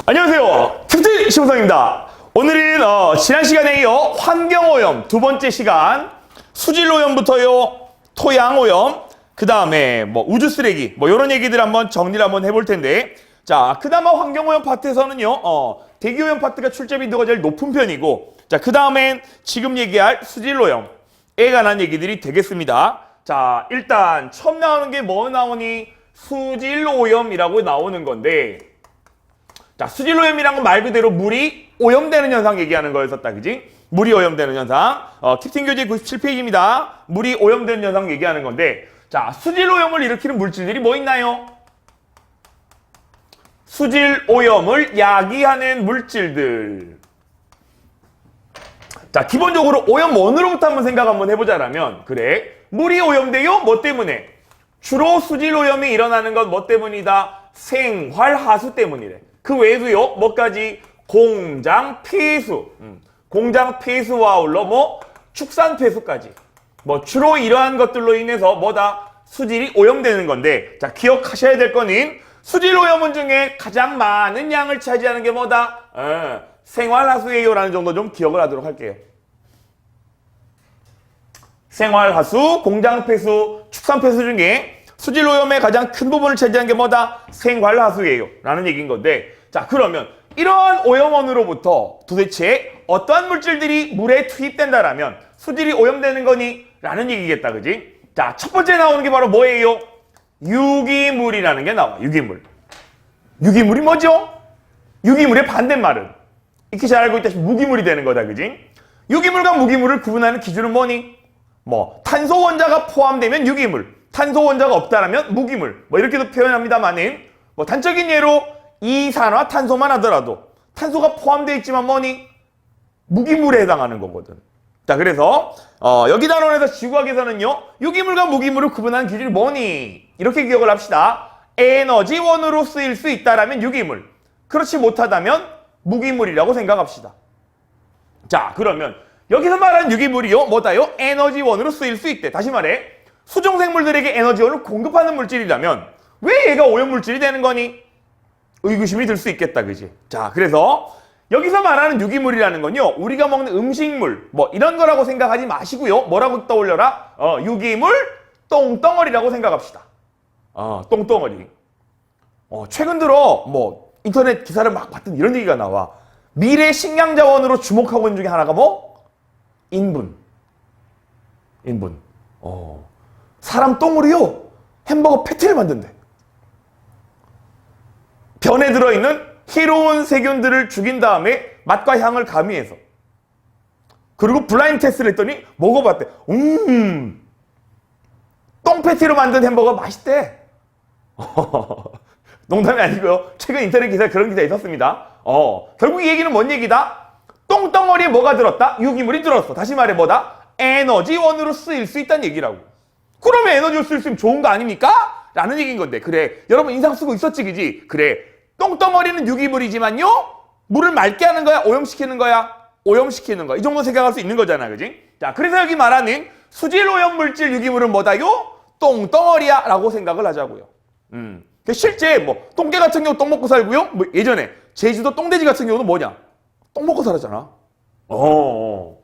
안녕하세요. 캡틴 심우성입니다. 오늘은 지난 시간에 이어 환경오염 두 번째 시간 수질오염부터요 토양오염 그 다음에 우주 쓰레기 이런 얘기들 한번 정리를 한번 해볼 텐데, 자 그나마 환경오염 파트에서는요 대기오염 파트가 출제 빈도가 제일 높은 편이고, 자 그 다음엔 지금 얘기할 수질오염에 관한 얘기들이 되겠습니다. 자 일단 처음 나오는 게 뭐 나오니? 수질오염이라고 나오는 건데, 자 수질오염이란 건 말 그대로 물이 오염되는 현상 얘기하는 거였었다, 그지? 물이 오염되는 현상. 캡틴 교재 97페이지입니다. 물이 오염되는 현상 얘기하는 건데, 자 수질오염을 일으키는 물질들이 뭐 있나요? 수질오염을 야기하는 물질들. 자 기본적으로 오염원으로부터 한번 생각 한번 해보자라면, 그래 물이 오염돼요? 뭐 때문에? 주로 수질오염이 일어나는 건 뭐 때문이다? 생활하수 때문이래. 그 외에도요 뭐까지? 공장 폐수, 공장 폐수와 아울러 축산 폐수까지, 주로 이러한 것들로 인해서 뭐다? 수질이 오염되는 건데, 자 기억하셔야 될 거는 수질오염원 중에 가장 많은 양을 차지하는 게 뭐다? 생활하수예요 라는 정도 좀 기억을 하도록 할게요. 생활하수, 공장폐수, 축산폐수 중에 수질오염의 가장 큰 부분을 차지하는 게 뭐다? 생활하수예요 라는 얘기인 건데, 자 그러면 이러한 오염원으로부터 도대체 어떠한 물질들이 물에 투입된다라면 수질이 오염되는 거니? 라는 얘기겠다, 그지? 자 첫 번째 나오는 게 바로 뭐예요? 유기물이라는 게 나와. 유기물. 유기물이 뭐죠? 유기물의 반대말은 이렇게 잘 알고 있다시피 무기물이 되는 거다, 그지? 유기물과 무기물을 구분하는 기준은 뭐니? 탄소 원자가 포함되면 유기물, 탄소 원자가 없다라면 무기물, 이렇게도 표현합니다만은, 단적인 예로 이산화탄소만 하더라도 탄소가 포함되어 있지만 뭐니? 무기물에 해당하는 거거든. 자 그래서 여기 단원에서 지구학에서는요 유기물과 무기물을 구분하는 기준이 뭐니? 이렇게 기억을 합시다. 에너지원으로 쓰일 수 있다라면 유기물, 그렇지 못하다면 무기물이라고 생각합시다. 자 그러면 여기서 말하는 유기물이요 뭐다요? 에너지원으로 쓰일 수 있대. 다시 말해 수중생물들에게 에너지원을 공급하는 물질이라면 왜 얘가 오염물질이 되는 거니? 의구심이 들 수 있겠다, 그지? 자 그래서 여기서 말하는 유기물이라는 건요 우리가 먹는 음식물 이런 거라고 생각하지 마시고요, 뭐라고 떠올려라? 유기물 똥덩어리라고 생각합시다. 똥덩어리. 최근 들어 인터넷 기사를 막 봤더니 이런 얘기가 나와. 미래 식량자원으로 주목하고 있는 중에 하나가 인분. 사람 똥으로요 햄버거 패티를 만든대. 변에 들어있는 해로운 세균들을 죽인 다음에 맛과 향을 가미해서, 그리고 블라인드 테스트를 했더니 먹어봤대. 똥 패티로 만든 햄버거 맛있대. 농담이 아니고요, 최근 인터넷 기사에 그런 기사 있었습니다. 결국 이 얘기는 뭔 얘기다? 똥덩어리에 뭐가 들었다? 유기물이 들었어. 다시 말해 뭐다? 에너지원으로 쓰일 수 있다는 얘기라고. 그러면 에너지로 쓰일 수 있으면 좋은 거 아닙니까? 라는 얘기인 건데, 그래 여러분 인상 쓰고 있었지, 그지? 그래 똥덩어리는 유기물이지만요 물을 맑게 하는 거야? 오염시키는 거야? 오염시키는 거야. 이 정도 생각할 수 있는 거잖아, 그지? 자 그래서 여기 말하는 수질오염 물질 유기물은 뭐다요? 똥덩어리야 라고 생각을 하자고요. 실제 똥개 같은 경우 똥 먹고 살고요, 예전에 제주도 똥돼지 같은 경우는 뭐냐? 똥 먹고 살았잖아.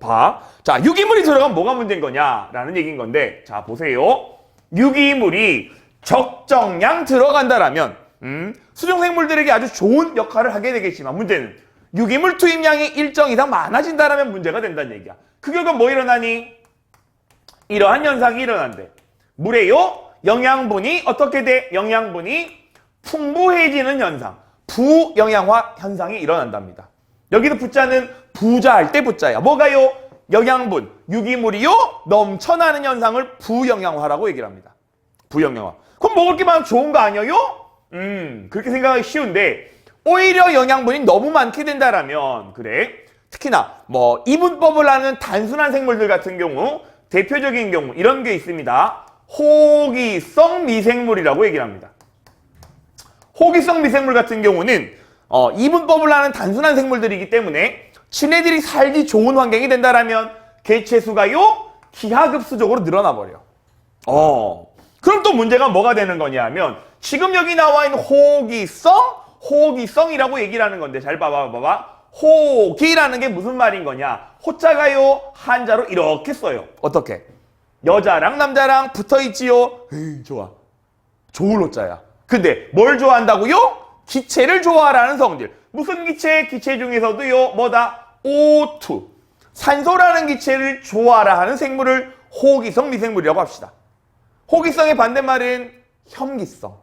봐. 자 유기물이 들어가면 뭐가 문제인 거냐라는 얘기인 건데, 자 보세요. 유기물이 적정량 들어간다라면 수중생물들에게 아주 좋은 역할을 하게 되겠지만, 문제는 유기물 투입량이 일정 이상 많아진다라면 문제가 된다는 얘기야. 그 결과 뭐 일어나니? 이러한 현상이 일어난대. 물에요 영양분이 어떻게 돼? 영양분이 풍부해지는 현상, 부영양화 현상이 일어난답니다. 여기서 부자는 부자할 때 부자야. 뭐가요? 영양분, 유기물이요 넘쳐나는 현상을 부영양화라고 얘기를 합니다. 부영양화. 그럼 먹을 게 많으면 좋은 거 아니에요? 그렇게 생각하기 쉬운데, 오히려 영양분이 너무 많게 된다라면, 그래 특히나 이분법을 하는 단순한 생물들 같은 경우, 대표적인 경우 이런 게 있습니다. 호기성 미생물이라고 얘기를 합니다. 호기성 미생물 같은 경우는 이분법을 하는 단순한 생물들이기 때문에 지네들이 살기 좋은 환경이 된다라면 개체수가요 기하급수적으로 늘어나 버려. 그럼 또 문제가 뭐가 되는 거냐 하면, 지금 여기 나와 있는 호기성 호기성이라고 얘기를 하는 건데 잘 봐봐. 호기라는 게 무슨 말인 거냐? 호자가요 한자로 이렇게 써요. 어떻게? 여자랑 남자랑 붙어있지요. 에이 좋아. 좋을 호자야. 근데 뭘 좋아한다고요? 기체를 좋아하라는 성질. 무슨 기체? 기체 중에서도요 뭐다? O2. 산소라는 기체를 좋아하라 하는 생물을 호기성 미생물이라고 합시다. 호기성의 반대말은 혐기성.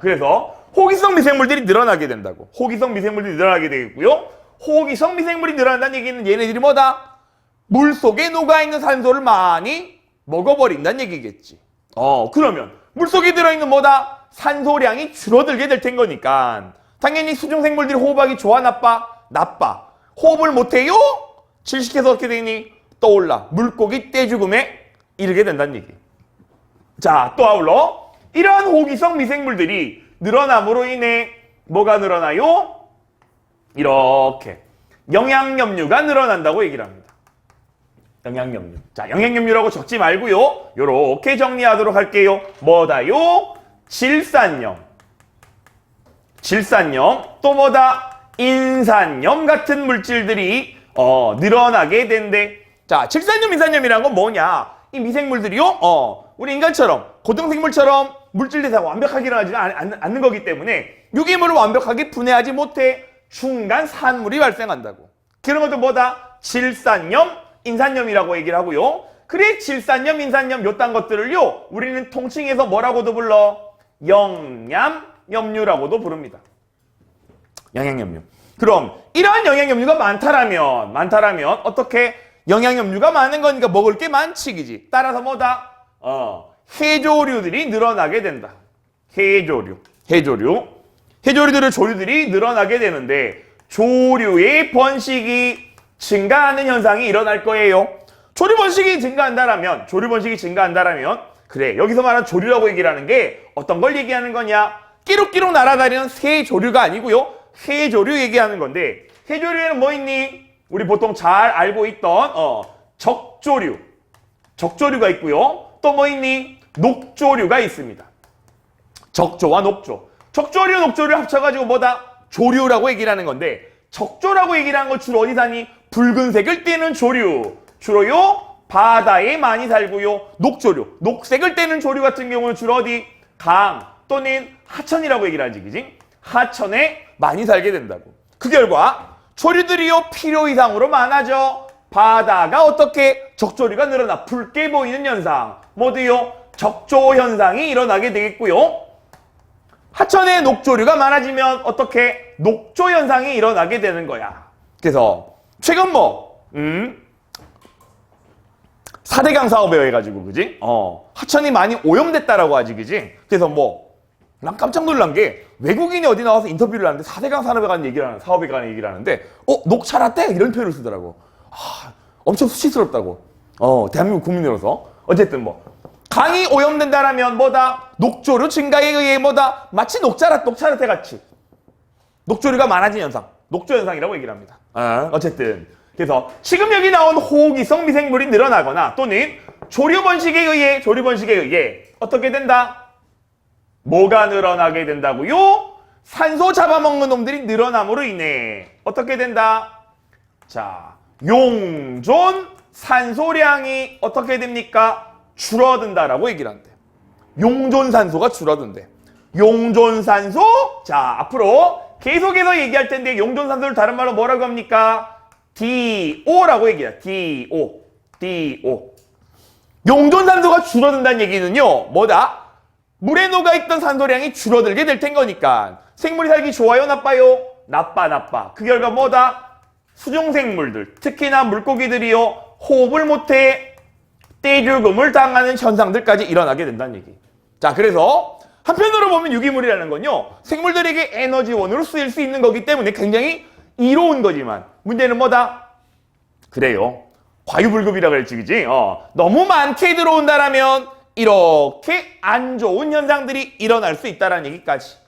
그래서 호기성 미생물들이 늘어나게 된다고. 호기성 미생물들이 늘어나게 되겠고요. 호기성 미생물이 늘어난다는 얘기는 얘네들이 뭐다? 물속에 녹아있는 산소를 많이 먹어버린다는 얘기겠지. 그러면 물속에 들어있는 뭐다? 산소량이 줄어들게 될 텐거니까 당연히 수중생물들이 호흡하기 좋아 나빠? 나빠. 호흡을 못해요? 질식해서 어떻게 되니? 떠올라. 물고기 떼죽음에 이르게 된다는 얘기. 자, 또 아울러 이러한 호기성 미생물들이 늘어남으로 인해 뭐가 늘어나요? 이렇게 영양염류가 늘어난다고 얘기를 합니다. 영양염류. 자, 영양염류라고 적지 말고요. 요렇게 정리하도록 할게요. 뭐다요? 질산염. 또 뭐다? 인산염 같은 물질들이 늘어나게 된대. 자, 질산염, 인산염이라는 건 뭐냐? 이 미생물들이요, 우리 인간처럼, 고등생물처럼 물질 대사가 완벽하게 일어나지 않는 거기 때문에 유기물을 완벽하게 분해하지 못해 중간 산물이 발생한다고. 그런 것도 뭐다? 질산염, 인산염이라고 얘기를 하고요. 그래, 질산염, 인산염 요딴 것들을요, 우리는 통칭해서 뭐라고도 불러? 영양염류라고도 부릅니다. 영양염류. 그럼 이러한 영양염류가 많다라면 어떻게? 영양염류가 많은 거니까 먹을 게 많지, 그지? 따라서 뭐다? 해조류들이 늘어나게 된다. 해조류들의 조류들이 늘어나게 되는데 조류의 번식이 증가하는 현상이 일어날 거예요. 조류 번식이 증가한다라면 그래, 여기서 말하는 조류라고 얘기를 하는 게 어떤 걸 얘기하는 거냐? 끼룩끼룩 날아다니는 새 조류가 아니고요. 해조류 얘기하는 건데 해조류에는 뭐 있니? 우리 보통 잘 알고 있던 적조류가 있고요. 또 뭐 있니? 녹조류가 있습니다. 적조와 녹조. 적조류, 녹조류 합쳐가지고 뭐다? 조류라고 얘기를 하는 건데 적조라고 얘기를 하는 건 주로 어디 사니? 붉은색을 띠는 조류. 주로요 바다에 많이 살고요. 녹조류, 녹색을 띠는 조류 같은 경우는 주로 어디? 강 또는 하천이라고 얘기를 하지, 그지? 하천에 많이 살게 된다고. 그 결과 조류들이요 필요 이상으로 많아져 바다가 어떻게? 적조류가 늘어나 붉게 보이는 현상, 뭐도요? 적조 현상이 일어나게 되겠고요. 하천에 녹조류가 많아지면 어떻게? 녹조 현상이 일어나게 되는 거야. 그래서 최근 4대강 사업에 해가지고, 그지? 하천이 많이 오염됐다라고 하지, 그지? 그래서 난 깜짝 놀란 게 외국인이 어디 나와서 인터뷰를 하는데 4대강 사업에 관한 얘기를 하는데 녹차라떼? 이런 표현을 쓰더라고. 엄청 수치스럽다고. 대한민국 국민으로서. 어쨌든 강이 오염된다라면 뭐다? 녹조류 증가에 의해 뭐다? 마치 녹차라떼 같이 녹조류가 많아진 현상, 녹조 현상이라고 얘기를 합니다. 어쨌든 그래서 지금 여기 나온 호기성 미생물이 늘어나거나 또는 조류 번식에 의해 어떻게 된다? 뭐가 늘어나게 된다고요? 산소 잡아먹는 놈들이 늘어남으로 인해 어떻게 된다? 자, 용존 산소량이 어떻게 됩니까? 줄어든다라고 얘기를 한대. 용존 산소가 줄어든대. 용존 산소? 자, 앞으로 계속해서 얘기할 텐데 용존 산소를 다른 말로 뭐라고 합니까? DO라고 얘기해요. DO. 용존 산소가 줄어든다는 얘기는요, 뭐다? 물에 녹아있던 산소량이 줄어들게 될 텐거니까 생물이 살기 좋아요, 나빠요? 나빠. 그 결과 뭐다? 수중생물들, 특히나 물고기들이요 호흡을 못해 떼죽음을 당하는 현상들까지 일어나게 된다는 얘기. 자, 그래서 한편으로 보면 유기물이라는 건요 생물들에게 에너지원으로 쓰일 수 있는 거기 때문에 굉장히 이로운 거지만 문제는 뭐다? 그래요, 과유불급이라 그랬지, 그지? 너무 많게 들어온다라면 이렇게 안 좋은 현상들이 일어날 수 있다는 얘기까지.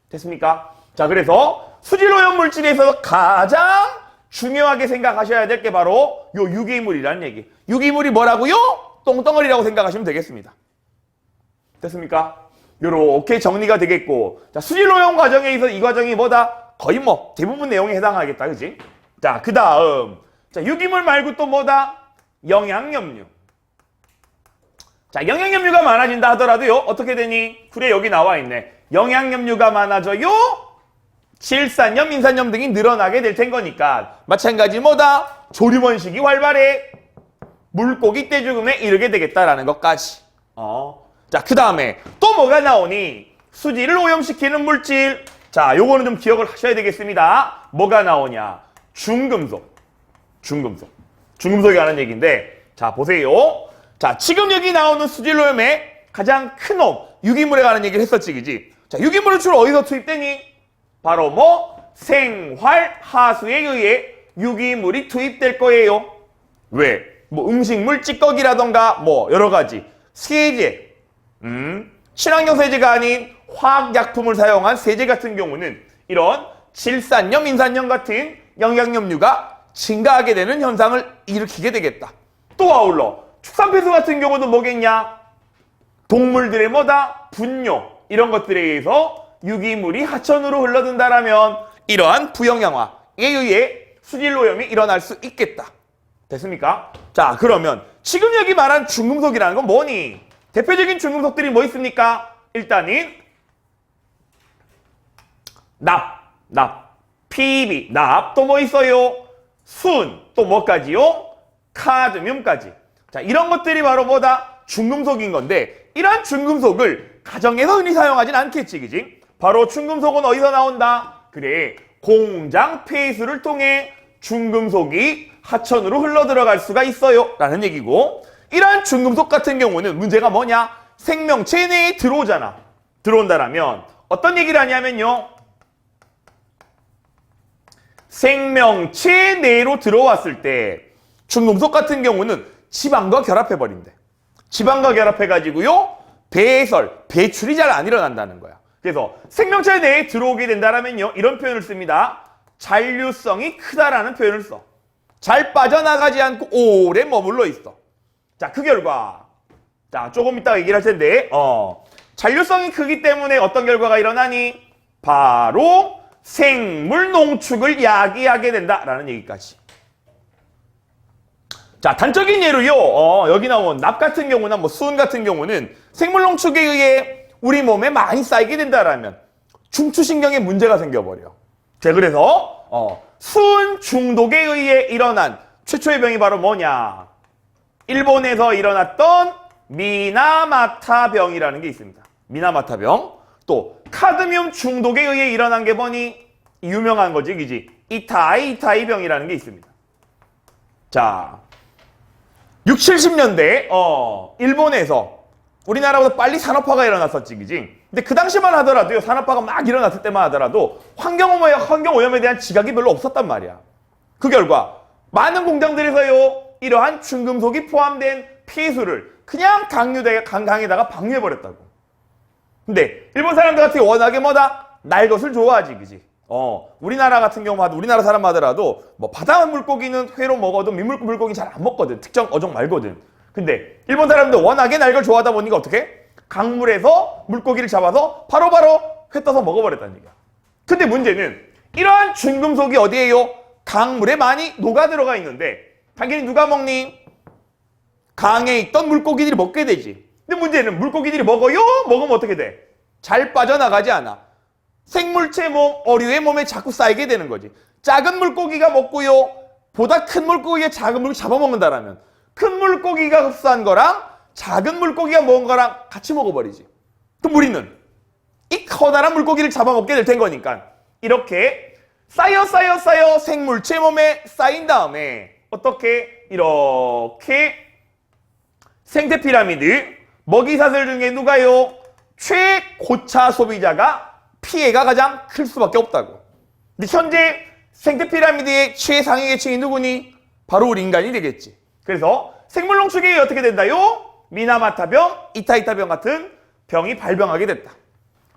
됐습니까? 자, 그래서 수질오염 물질에서 가장 중요하게 생각하셔야 될 게 바로 요 유기물이라는 얘기. 유기물이 뭐라고요? 똥덩어리라고 생각하시면 되겠습니다. 됐습니까? 요렇게 정리가 되겠고, 자, 수질오염 과정에 있어서 이 과정이 뭐다? 거의 뭐 대부분 내용에 해당하겠다, 그지? 자, 그 다음, 자, 유기물 말고 또 뭐다? 영양염류. 자, 영양염류가 많아진다 하더라도요, 어떻게 되니? 그래, 여기 나와 있네. 영양염류가 많아져요? 질산염, 인산염 등이 늘어나게 될 텐 거니까 마찬가지 뭐다? 조류번식이 활발해. 물고기 떼죽음에 이르게 되겠다라는 것까지. 자, 그 다음에 또 뭐가 나오니? 수질을 오염시키는 물질. 자, 요거는 좀 기억을 하셔야 되겠습니다. 뭐가 나오냐? 중금속. 중금속이 하는 얘기인데, 자, 보세요. 자, 지금 여기 나오는 수질 오염의 가장 큰 놈, 유기물에 관한 얘기를 했었지, 그지? 자, 유기물은 주로 어디서 투입되니? 바로 뭐? 생활하수에 의해 유기물이 투입될 거예요. 왜? 뭐 음식물 찌꺼기라던가 뭐 여러 가지 세제, 친환경 세제가 아닌 화학약품을 사용한 세제 같은 경우는 이런 질산염, 인산염 같은 영양염류가 증가하게 되는 현상을 일으키게 되겠다. 또 아울러 축산폐수 같은 경우도 뭐겠냐? 동물들의 뭐다? 분뇨 이런 것들에 의해서 유기물이 하천으로 흘러든다라면 이러한 부영양화에 의해 수질오염이 일어날 수 있겠다. 됐습니까? 자, 그러면 지금 여기 말한 중금속이라는 건 뭐니? 대표적인 중금속들이 뭐 있습니까? 일단은 납, PB, 납, 또 뭐 있어요? 순, 또 뭐까지요? 카드뮴까지. 자, 이런 것들이 바로 뭐다? 중금속인 건데 이러한 중금속을 가정에서 흔히 사용하진 않겠지, 그지? 바로 중금속은 어디서 나온다? 그래, 공장 폐수를 통해 중금속이 하천으로 흘러들어갈 수가 있어요 라는 얘기고, 이러한 중금속 같은 경우는 문제가 뭐냐? 생명체 내에 들어오잖아. 들어온다라면 어떤 얘기를 하냐면요, 생명체 내로 들어왔을 때 중금속 같은 경우는 지방과 결합해버린대. 지방과 결합해가지고요, 배출이 잘 안 일어난다는 거야. 그래서 생명체 내에 들어오게 된다면요, 이런 표현을 씁니다. 잔류성이 크다라는 표현을 써. 잘 빠져나가지 않고 오래 머물러 있어. 자, 그 결과, 자, 조금 이따가 얘기를 할 텐데, 잔류성이 크기 때문에 어떤 결과가 일어나니? 바로 생물 농축을 야기하게 된다라는 얘기까지. 자, 단적인 예로요, 여기 나온 납 같은 경우나 뭐 수은 같은 경우는 생물 농축에 의해 우리 몸에 많이 쌓이게 된다라면 중추신경에 문제가 생겨버려. 자, 그래서 수은 중독에 의해 일어난 최초의 병이 바로 뭐냐? 일본에서 일어났던 미나마타병이라는 게 있습니다. 미나마타병. 또 카드뮴 중독에 의해 일어난 게 뭐니? 유명한 거지, 그지? 이타이 병이라는 게 있습니다. 자, 60, 70년대 일본에서 우리나라보다 빨리 산업화가 일어났었지, 그지? 근데 그 당시만 하더라도요, 산업화가 막 일어났을 때만 하더라도 환경오염에 대한 지각이 별로 없었단 말이야. 그 결과 많은 공장들에서요, 이러한 중금속이 포함된 폐수를 그냥 강에다가 방류해버렸다고. 근데 일본 사람들 같은 경우 워낙에 뭐다? 날 것을 좋아하지, 그지? 우리나라 같은 경우 우리나라 사람 하더라도 뭐 바다 물고기는 회로 먹어도 민물 물고기는 잘 안 먹거든. 특정 어종 말거든. 근데 일본 사람들 워낙에 날 걸 좋아하다 보니까 어떻게? 강물에서 물고기를 잡아서 바로바로 회 떠서 먹어버렸다는 얘기야. 근데 문제는 이러한 중금속이 어디에요? 강물에 많이 녹아 들어가 있는데 당연히 누가 먹니? 강에 있던 물고기들이 먹게 되지. 근데 문제는 물고기들이 먹어요? 먹으면 어떻게 돼? 잘 빠져나가지 않아. 생물체 어류의 몸에 자꾸 쌓이게 되는 거지. 작은 물고기가 먹고요, 보다 큰 물고기가 작은 물고기 잡아먹는다라면 큰 물고기가 흡수한 거랑 작은 물고기가 먹은 거랑 같이 먹어버리지. 그럼 우리는 이 커다란 물고기를 잡아먹게 될 텐 거니까 이렇게 쌓여 생물체 몸에 쌓인 다음에 어떻게? 이렇게 생태 피라미드 먹이사슬 중에 누가요? 최고차 소비자가 피해가 가장 클 수밖에 없다고. 근데 현재 생태 피라미드의 최상위 계층이 누구니? 바로 우리 인간이 되겠지. 그래서 생물 농축이 어떻게 된다요? 미나마타병, 이타이타병 같은 병이 발병하게 됐다.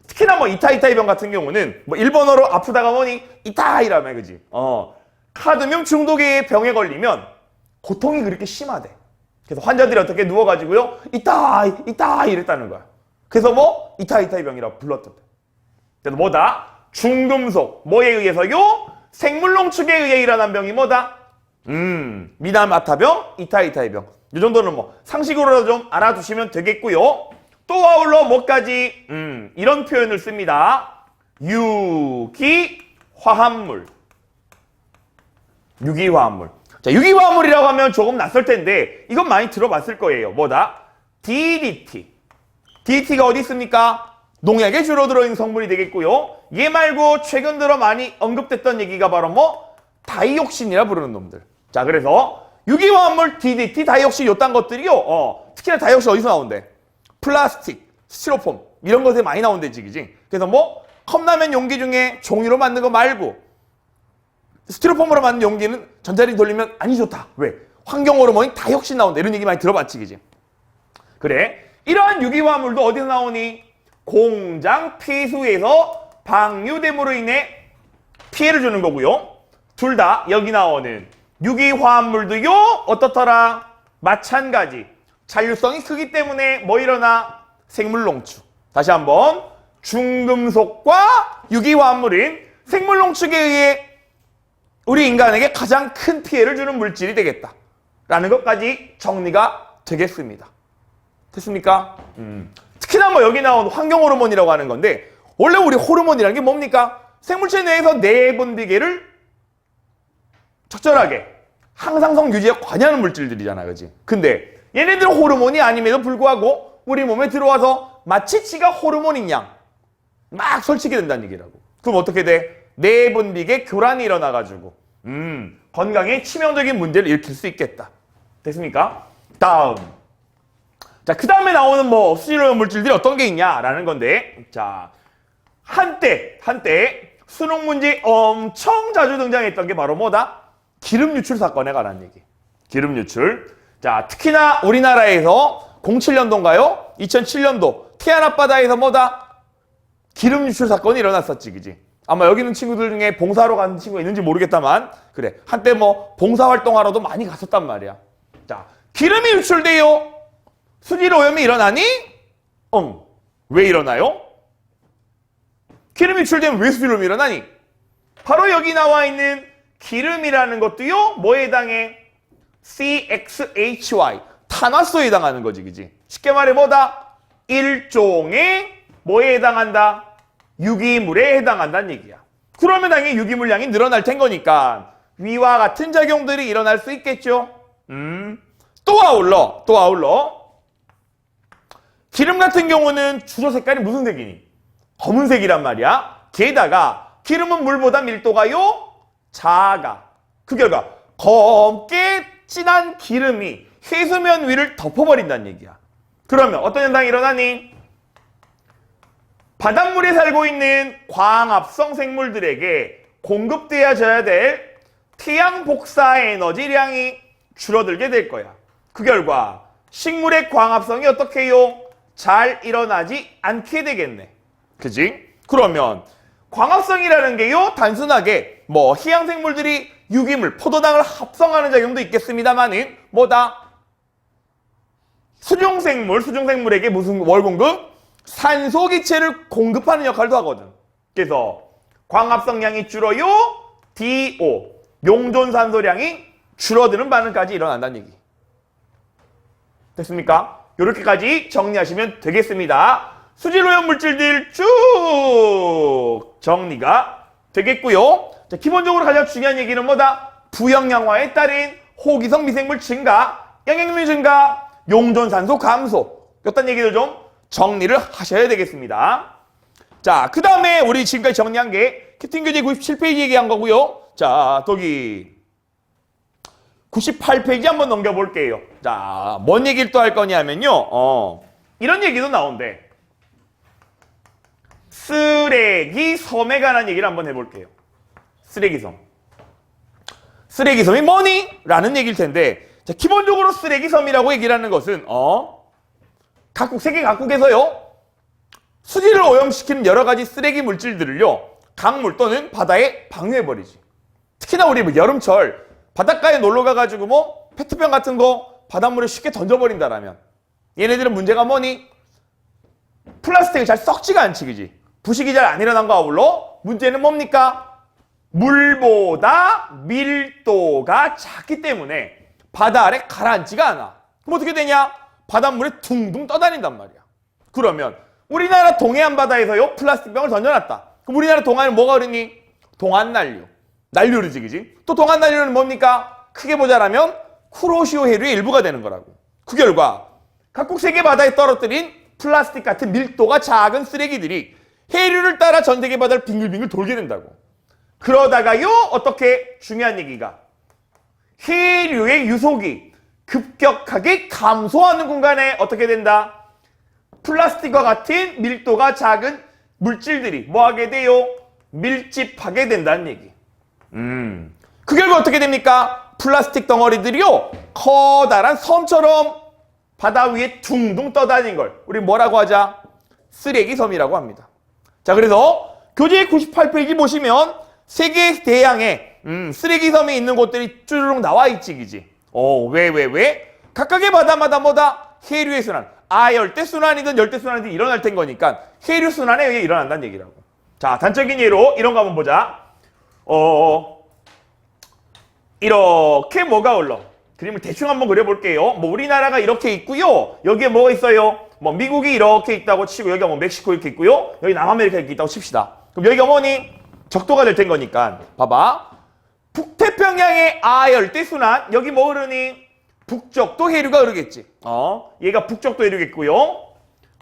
특히나 뭐 이타이타이병 같은 경우는 뭐 일본어로 아프다가 뭐니? 이타이라며, 그지? 카드뮴 중독의 병에 걸리면 고통이 그렇게 심하대. 그래서 환자들이 어떻게 누워가지고요, 이타이 이랬다는 거야. 그래서 뭐 이타이타이 병이라고 불렀던. 그래서 뭐다? 중금속. 뭐에 의해서요? 생물농축에 의해 일어난 병이 뭐다? 미나마타병, 이타이타이 병. 이 정도는 뭐 상식으로라도 좀 알아두시면 되겠고요. 또 아울러 뭐까지? 이런 표현을 씁니다. 유기화합물. 유기화합물. 자, 유기화합물이라고 하면 조금 낯설 텐데 이건 많이 들어봤을 거예요. 뭐다? DDT. DDT가 어디 있습니까? 농약에 주로 들어있는 성분이 되겠고요. 얘 말고 최근 들어 많이 언급됐던 얘기가 바로 뭐? 다이옥신이라 부르는 놈들. 자, 그래서 유기화합물, DDT, 다이옥신 요딴 것들이요. 특히나 다이옥신 어디서 나온대? 플라스틱, 스티로폼 이런 것에 많이 나온대지, 그지? 그래서 뭐 컵라면 용기 중에 종이로 만든 거 말고 스티로폼으로 만든 용기는 전자레인지 돌리면 안 좋다. 왜? 환경 호르몬이 다이옥신 나온다. 이런 얘기 많이 들어봤지, 그지? 그래. 이러한 유기화합물도 어디서 나오니? 공장 폐수에서 방류됨으로 인해 피해를 주는 거고요. 둘 다 여기 나오는 유기화합물도요. 어떻더라? 마찬가지. 잔류성이 크기 때문에 뭐 일어나? 생물농축. 다시 한번. 중금속과 유기화합물은 생물농축에 의해 우리 인간에게 가장 큰 피해를 주는 물질이 되겠다. 라는 것까지 정리가 되겠습니다. 됐습니까? 특히나 뭐 여기 나온 환경호르몬이라고 하는 건데 원래 우리 호르몬이라는 게 뭡니까? 생물체 내에서 내분비계를 적절하게 항상성 유지에 관여하는 물질들이잖아, 그지? 근데 얘네들은 호르몬이 아님에도 불구하고 우리 몸에 들어와서 마치 지가 호르몬인 양 막 설치게 된다는 얘기라고. 그럼 어떻게 돼? 내분비계 교란이 일어나가지고 건강에 치명적인 문제를 일으킬 수 있겠다. 됐습니까? 다음. 자, 그 다음에 나오는 뭐 수질오염 물질들이 어떤 게 있냐라는 건데, 자, 한때 수능 문제 엄청 자주 등장했던 게 바로 뭐다? 기름 유출 사건에 관한 얘기. 기름 유출. 자, 특히나 우리나라에서 07년도인가요? 2007년도 태안 앞바다에서 뭐다? 기름 유출 사건이 일어났었지, 그지? 아마 여기 있는 친구들 중에 봉사하러 가는 친구가 있는지 모르겠다만, 그래. 한때 뭐 봉사활동하러도 많이 갔었단 말이야. 자, 기름이 유출돼요. 수질 오염이 일어나니? 왜 일어나요? 기름이 유출되면 왜 수질 오염이 일어나니? 바로 여기 나와 있는 기름이라는 것도요. 뭐에 해당해? CXHY. 탄화수소에 해당하는 거지, 그지? 쉽게 말해 뭐다? 일종의 뭐에 해당한다? 유기물에 해당한다는 얘기야. 그러면 당연히 유기물량이 늘어날 텐 거니까 위와 같은 작용들이 일어날 수 있겠죠. 또 아울러 기름 같은 경우는 주로 색깔이 무슨 색이니? 검은색이란 말이야. 게다가 기름은 물보다 밀도가요 작아. 그 결과 검게 진한 기름이 해수면 위를 덮어버린다는 얘기야. 그러면 어떤 현상이 일어나니? 바닷물에 살고 있는 광합성 생물들에게 공급되어져야 될 태양 복사 에너지량이 줄어들게 될 거야. 그 결과 식물의 광합성이 어떻게 해요? 잘 일어나지 않게 되겠네. 그지? 그러면 광합성이라는 게요, 단순하게 뭐 희양생물들이 유기물, 포도당을 합성하는 작용도 있겠습니다만은 뭐다? 수중생물에게 무슨 월 공급? 산소 기체를 공급하는 역할도 하거든. 그래서 광합성량이 줄어요. DO, 용존산소량이 줄어드는 반응까지 일어난다는 얘기. 됐습니까? 이렇게까지 정리하시면 되겠습니다. 수질오염 물질들 쭉 정리가 되겠고요. 자, 기본적으로 가장 중요한 얘기는 뭐다? 부영양화에 따른 호기성 미생물 증가, 영양분 증가, 용존산소 감소. 이딴 얘기들 좀 정리를 하셔야 되겠습니다. 자, 그 다음에 우리 지금까지 정리한 게 캡틴 교재 97페이지 얘기한 거고요. 자, 거기 98페이지 한번 넘겨볼게요. 자, 뭔 얘기를 또 할 거냐면요. 이런 얘기도 나온대. 쓰레기 섬에 관한 얘기를 한번 해볼게요. 쓰레기섬. 쓰레기섬이 뭐니? 라는 얘기일 텐데, 자, 기본적으로 쓰레기섬이라고 얘기를 하는 것은, 세계 각국에서요, 수질을 오염시키는 여러 가지 쓰레기 물질들을요, 강물 또는 바다에 방류해버리지. 특히나 우리 뭐 여름철, 바닷가에 놀러 가가지고 뭐, 페트병 같은 거 바닷물에 쉽게 던져버린다라면, 얘네들은 문제가 뭐니? 플라스틱이 잘 썩지가 않지, 그지? 부식이 잘 안 일어난 거와 아울러 문제는 뭡니까? 물보다 밀도가 작기 때문에 바다 아래 가라앉지가 않아. 그럼 어떻게 되냐? 바닷물에 둥둥 떠다닌단 말이야. 그러면 우리나라 동해안 바다에서요 플라스틱병을 던져놨다. 그럼 우리나라 동해안은 뭐가 흐르니? 동안난류. 난류 흐르지, 그지? 또 동안난류는 뭡니까? 크게 보자라면 쿠로시오 해류의 일부가 되는 거라고. 그 결과 각국 세계 바다에 떨어뜨린 플라스틱 같은 밀도가 작은 쓰레기들이 해류를 따라 전 세계 바다를 빙글빙글 돌게 된다고. 그러다가요 어떻게 중요한 얘기가 해류의 유속이 급격하게 감소하는 공간에 어떻게 된다? 플라스틱과 같은 밀도가 작은 물질들이 뭐하게 돼요? 밀집하게 된다는 얘기. 그 결과 어떻게 됩니까? 플라스틱 덩어리들이요 커다란 섬처럼 바다 위에 둥둥 떠다니는 걸 우리 뭐라고 하자? 쓰레기 섬이라고 합니다. 자, 그래서 교재 98페이지 보시면 세계 대양에 쓰레기 섬에 있는 곳들이 쭈르륵 나와 있지, 그지? 왜? 각각의 바다마다 뭐다? 해류의 순환. 아열대 순환이든 열대 순환이든 일어날 텐 거니까 해류 순환에 의해 일어난다는 얘기라고. 자, 단적인 예로 이런 거 한번 보자. 이렇게 뭐가 흘러? 그림을 대충 한번 그려볼게요. 뭐 우리나라가 이렇게 있고요. 여기에 뭐가 있어요? 뭐 미국이 이렇게 있다고 치고 여기가 뭐 멕시코 이렇게 있고요. 여기 남아메리카 이렇게 있다고 칩시다. 그럼 여기가 뭐니? 적도가 될 텐 거니까 봐봐. 북태평양의 아열대 순환 여기 뭐 흐르니? 북적도 해류가 흐르겠지. 얘가 북적도 해류겠고요.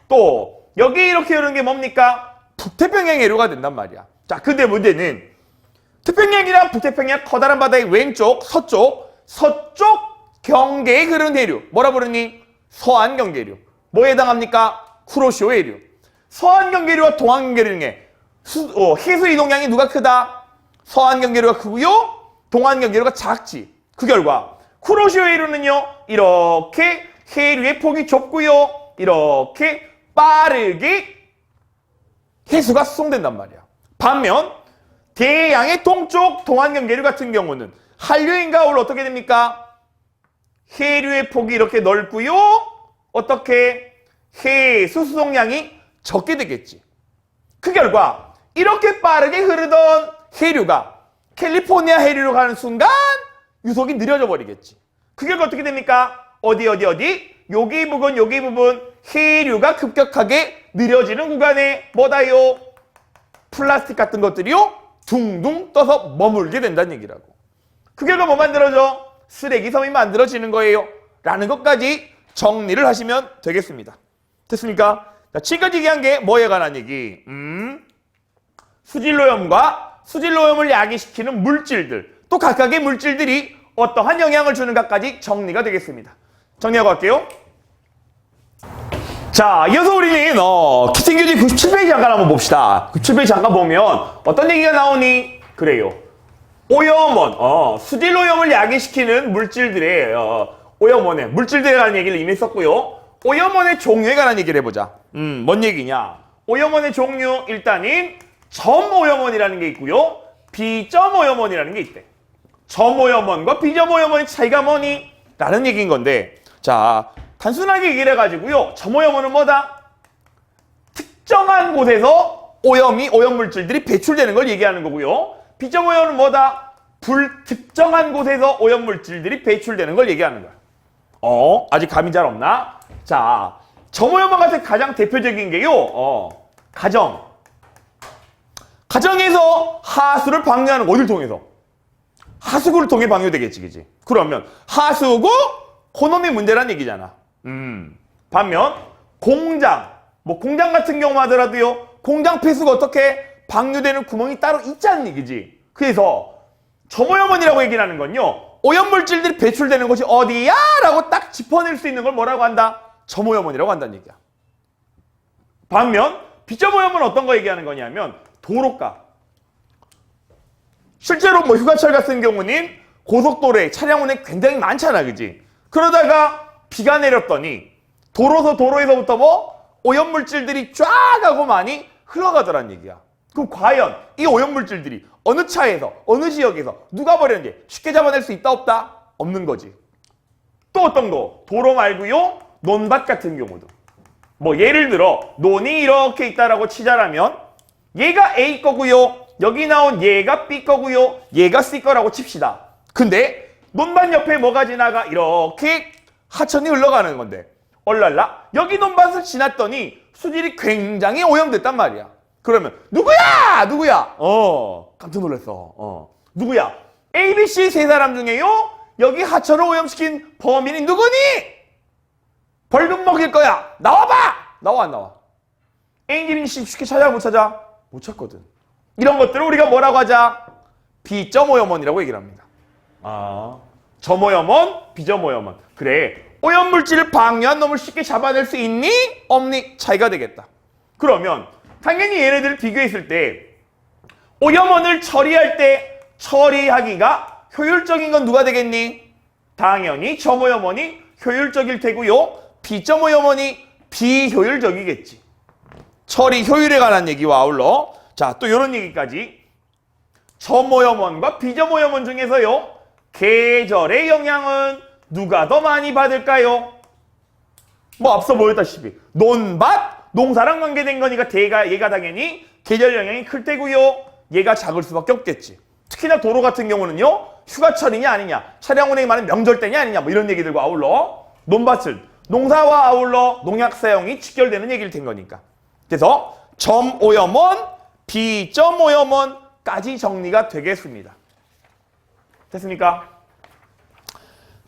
또 여기 이렇게 흐르는 게 뭡니까? 북태평양 해류가 된단 말이야. 자, 근데 문제는 태평양이랑 북태평양 커다란 바다의 왼쪽, 서쪽 경계에 흐르는 해류. 뭐라 부르니? 서안 경계류. 뭐에 해당합니까? 쿠로시오 해류. 서안 경계류와 동안 경계류 중에 해수 이동량이 누가 크다? 서안 경계류가 크고요. 동안 경계류가 작지. 그 결과 쿠로시오 해류는요. 이렇게 해류의 폭이 좁고요. 이렇게 빠르게 해수가 수송된단 말이야. 반면 대양의 동쪽 동안 경계류 같은 경우는 한류인가 오늘 어떻게 됩니까? 해류의 폭이 이렇게 넓고요. 어떻게? 해수 수송량이 적게 되겠지. 그 결과 이렇게 빠르게 흐르던 해류가 캘리포니아 해류로 가는 순간 유속이 느려져 버리겠지. 그 결과 어떻게 됩니까? 어디? 여기 부분 해류가 급격하게 느려지는 구간에 뭐다요? 플라스틱 같은 것들이요 둥둥 떠서 머물게 된다는 얘기라고. 그 결과 뭐 만들어져? 쓰레기 섬이 만들어지는 거예요 라는 것까지 정리를 하시면 되겠습니다. 됐습니까? 자, 지금까지 얘기한 게 뭐에 관한 얘기? 수질오염과 수질오염을 야기시키는 물질들, 또 각각의 물질들이 어떠한 영향을 주는가까지 정리가 되겠습니다. 정리하고 갈게요. 자, 이어서 우리는 키팅교재 97페이지 잠깐 한번 봅시다. 97페이지 잠깐 보면 어떤 얘기가 나오니? 그래요. 오염원, 수질오염을 야기시키는 물질들의 오염원의 물질들에 관한 얘기를 이미 했었고요. 오염원의 종류에 관한 얘기를 해보자. 뭔 얘기냐? 오염원의 종류 일단은 점오염원이라는 게 있고요. 비점오염원이라는 게 있대. 점오염원과 비점오염원의 차이가 뭐니? 라는 얘기인 건데, 자, 단순하게 얘기를 해가지고요. 점오염원은 뭐다? 특정한 곳에서 오염물질들이 배출되는 걸 얘기하는 거고요. 비점오염은 뭐다? 불특정한 곳에서 오염물질들이 배출되는 걸 얘기하는 거야. 아직 감이 잘 없나? 자, 점오염원 같은 가장 대표적인 게요. 가정에서 하수를 방류하는 거 어딜 통해서? 하수구를 통해 방류되겠지, 그지? 그러면 하수구 그놈이 문제란 얘기잖아. 반면 공장 같은 경우 하더라도요. 공장 폐수가 어떻게 방류되는 구멍이 따로 있자는 얘기지. 그래서 점오염원이라고 얘기를 하는 건요. 오염물질들이 배출되는 곳이 어디야? 라고 딱 짚어낼 수 있는 걸 뭐라고 한다? 점오염원이라고 한다는 얘기야. 반면 비점오염은 어떤 거 얘기하는 거냐면 도로가. 실제로 뭐 휴가철 같은 경우는 고속도로에 차량 운행 굉장히 많잖아, 그지? 그러다가 비가 내렸더니 도로에서부터 뭐 오염물질들이 쫙 하고 많이 흘러가더란 얘기야. 그럼 과연 이 오염물질들이 어느 차에서 어느 지역에서 누가 버렸는지 쉽게 잡아낼 수 있다 없다? 없는 거지. 또 어떤 거? 도로 말고요. 논밭 같은 경우도. 뭐 예를 들어 논이 이렇게 있다라고 치자라면 얘가 A 거고요. 여기 나온 얘가 B 거고요. 얘가 C 거라고 칩시다. 근데 논밭 옆에 뭐가 지나가? 이렇게 하천이 흘러가는 건데 얼랄라 여기 논밭을 지났더니 수질이 굉장히 오염됐단 말이야. 그러면 누구야? 누구야? 깜짝 놀랐어. 누구야? A, B, C 세 사람 중에요. 여기 하천을 오염시킨 범인이 누구니? 벌금 먹일 거야. 나와봐! 나와 안 나와? A님이 쉽게 찾아 못 찾아? 못 찾거든. 이런 것들을 우리가 뭐라고 하자? 비점오염원이라고 얘기를 합니다. 점오염원, 비점오염원. 그래, 오염물질을 방류한 놈을 쉽게 잡아낼 수 있니? 없니? 차이가 되겠다. 그러면 당연히 얘네들을 비교했을 때 오염원을 처리할 때 처리하기가 효율적인 건 누가 되겠니? 당연히 점오염원이 효율적일 테고요. 비점오염원이 비효율적이겠지. 처리 효율에 관한 얘기와 아울러 자, 또 이런 얘기까지 점오염원과 비점오염원 중에서요. 계절의 영향은 누가 더 많이 받을까요? 뭐 앞서 보였다시피 논밭, 농사랑 관계된 거니까 얘가 당연히 계절 영향이 클 테고요. 얘가 작을 수밖에 없겠지. 특히나 도로 같은 경우는요. 휴가철이냐 아니냐, 차량 운행이 많은 명절 때냐 아니냐 뭐 이런 얘기들과 아울러 논밭은 농사와 아울러 농약 사용이 직결되는 얘기를 된 거니까. 그래서 점오염원, 비점오염원까지 정리가 되겠습니다. 됐습니까?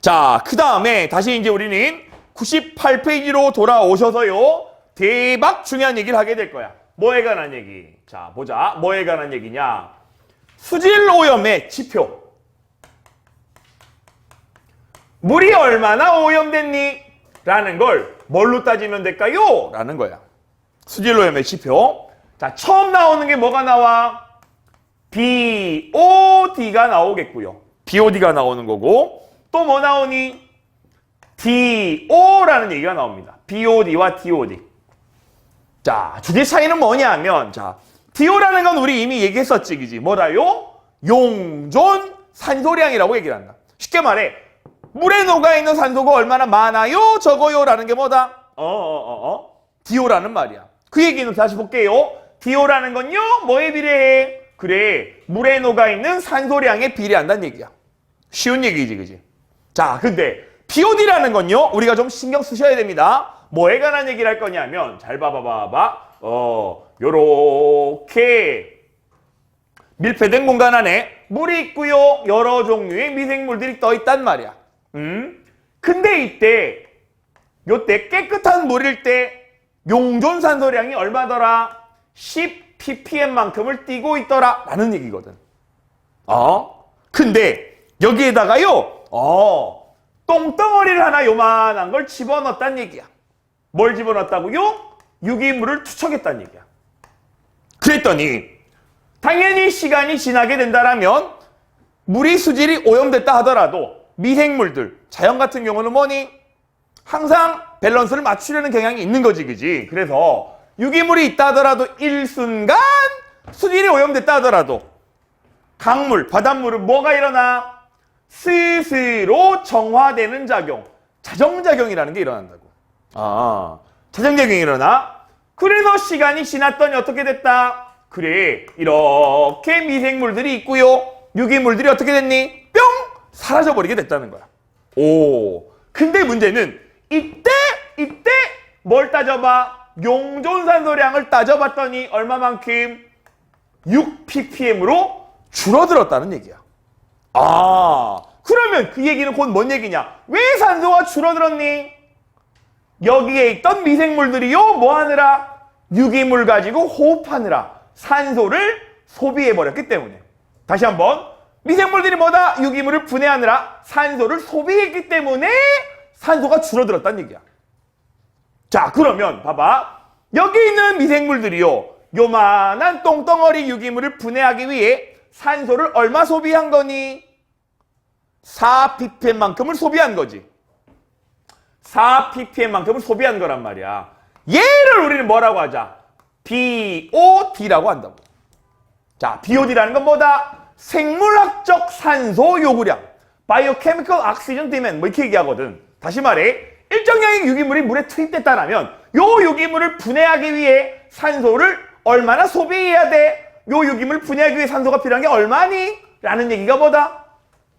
자, 그 다음에 다시 이제 우리는 98페이지로 돌아오셔서요. 대박 중요한 얘기를 하게 될 거야. 뭐에 관한 얘기? 자, 보자. 뭐에 관한 얘기냐? 수질 오염의 지표. 물이 얼마나 오염됐니? 라는 걸 뭘로 따지면 될까요? 라는 거야. 수질 오염의 지표. 자, 처음 나오는 게 뭐가 나와? BOD가 나오겠고요. BOD가 나오는 거고 또 뭐 나오니? DO라는 얘기가 나옵니다. BOD와 DOD. 자, 두 개 차이는 뭐냐면 자, DO라는 건 우리 이미 얘기했었지, 그지? 뭐다요? 용존 산소량이라고 얘기를 한다. 쉽게 말해 물에 녹아있는 산소가 얼마나 많아요? 적어요? 라는 게 뭐다? DO라는 말이야. 그 얘기는 다시 볼게요. DO라는 건요, 뭐에 비례해? 그래, 물에 녹아있는 산소량에 비례한다는 얘기야. 쉬운 얘기지, 그지? 자, 근데 BOD라는 건요, 우리가 좀 신경 쓰셔야 됩니다. 뭐에 관한 얘기를 할 거냐면, 잘 봐봐. 요렇게 밀폐된 공간 안에 물이 있고요, 여러 종류의 미생물들이 떠 있단 말이야. 근데 요때 깨끗한 물일 때 용존 산소량이 얼마더라? 10ppm만큼을 띠고 있더라 라는 얘기거든. 근데 여기에다가요 똥덩어리를 하나 요만한 걸 집어넣었단 얘기야. 뭘 집어넣었다고요? 유기물을 투척했단 얘기야. 그랬더니 당연히 시간이 지나게 된다라면 물이 수질이 오염됐다 하더라도 미생물들, 자연 같은 경우는 뭐니? 항상 밸런스를 맞추려는 경향이 있는 거지, 그지? 그래서 유기물이 있다 하더라도 일순간 수질이 오염됐다 하더라도 강물, 바닷물은 뭐가 일어나? 스스로 정화되는 작용, 자정작용이라는 게 일어난다고. 자정작용이 일어나? 그래서 시간이 지났더니 어떻게 됐다? 그래, 이렇게 미생물들이 있고요. 유기물들이 어떻게 됐니? 뿅! 사라져버리게 됐다는 거야. 근데 문제는 이때 뭘 따져봐? 용존산소량을 따져봤더니 얼마만큼? 6ppm으로 줄어들었다는 얘기야. 그러면 그 얘기는 곧 뭔 얘기냐? 왜 산소가 줄어들었니? 여기에 있던 미생물들이요, 뭐 하느라? 유기물 가지고 호흡하느라 산소를 소비해버렸기 때문에. 다시 한번, 미생물들이 뭐다? 유기물을 분해하느라 산소를 소비했기 때문에 산소가 줄어들었다는 얘기야. 자, 그러면 봐봐. 여기 있는 미생물들이요, 요만한 똥덩어리 유기물을 분해하기 위해 산소를 얼마 소비한 거니? 4ppm만큼을 소비한 거지. 4ppm만큼을 소비한 거란 말이야. 얘를 우리는 뭐라고 하자? BOD라고 한다고. 자, BOD라는 건 뭐다? 생물학적 산소 요구량, Biochemical Oxygen Demand, 뭐 이렇게 얘기하거든. 다시 말해, 일정량의 유기물이 물에 투입됐다라면 요 유기물을 분해하기 위해 산소를 얼마나 소비해야 돼? 요 유기물 분해하기 위해 산소가 필요한 게 얼마니? 라는 얘기가 뭐다?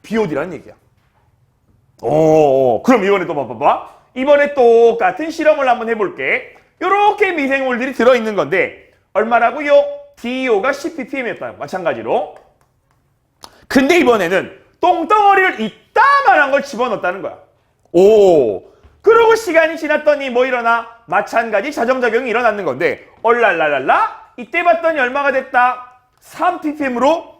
BOD라는 얘기야. 그럼 이번에 또 봐봐. 이번에 똑같은 실험을 한번 해볼게. 요렇게 미생물들이 들어있는 건데 얼마라고요? DO가 10ppm이었다. 마찬가지로. 근데 이번에는 똥덩어리를 이따만한 걸 집어넣었다는 거야. 그러고 시간이 지났더니 뭐 일어나? 마찬가지 자정작용이 일어났는 건데 얼랄랄랄라 이때 봤더니 얼마가 됐다? 3ppm으로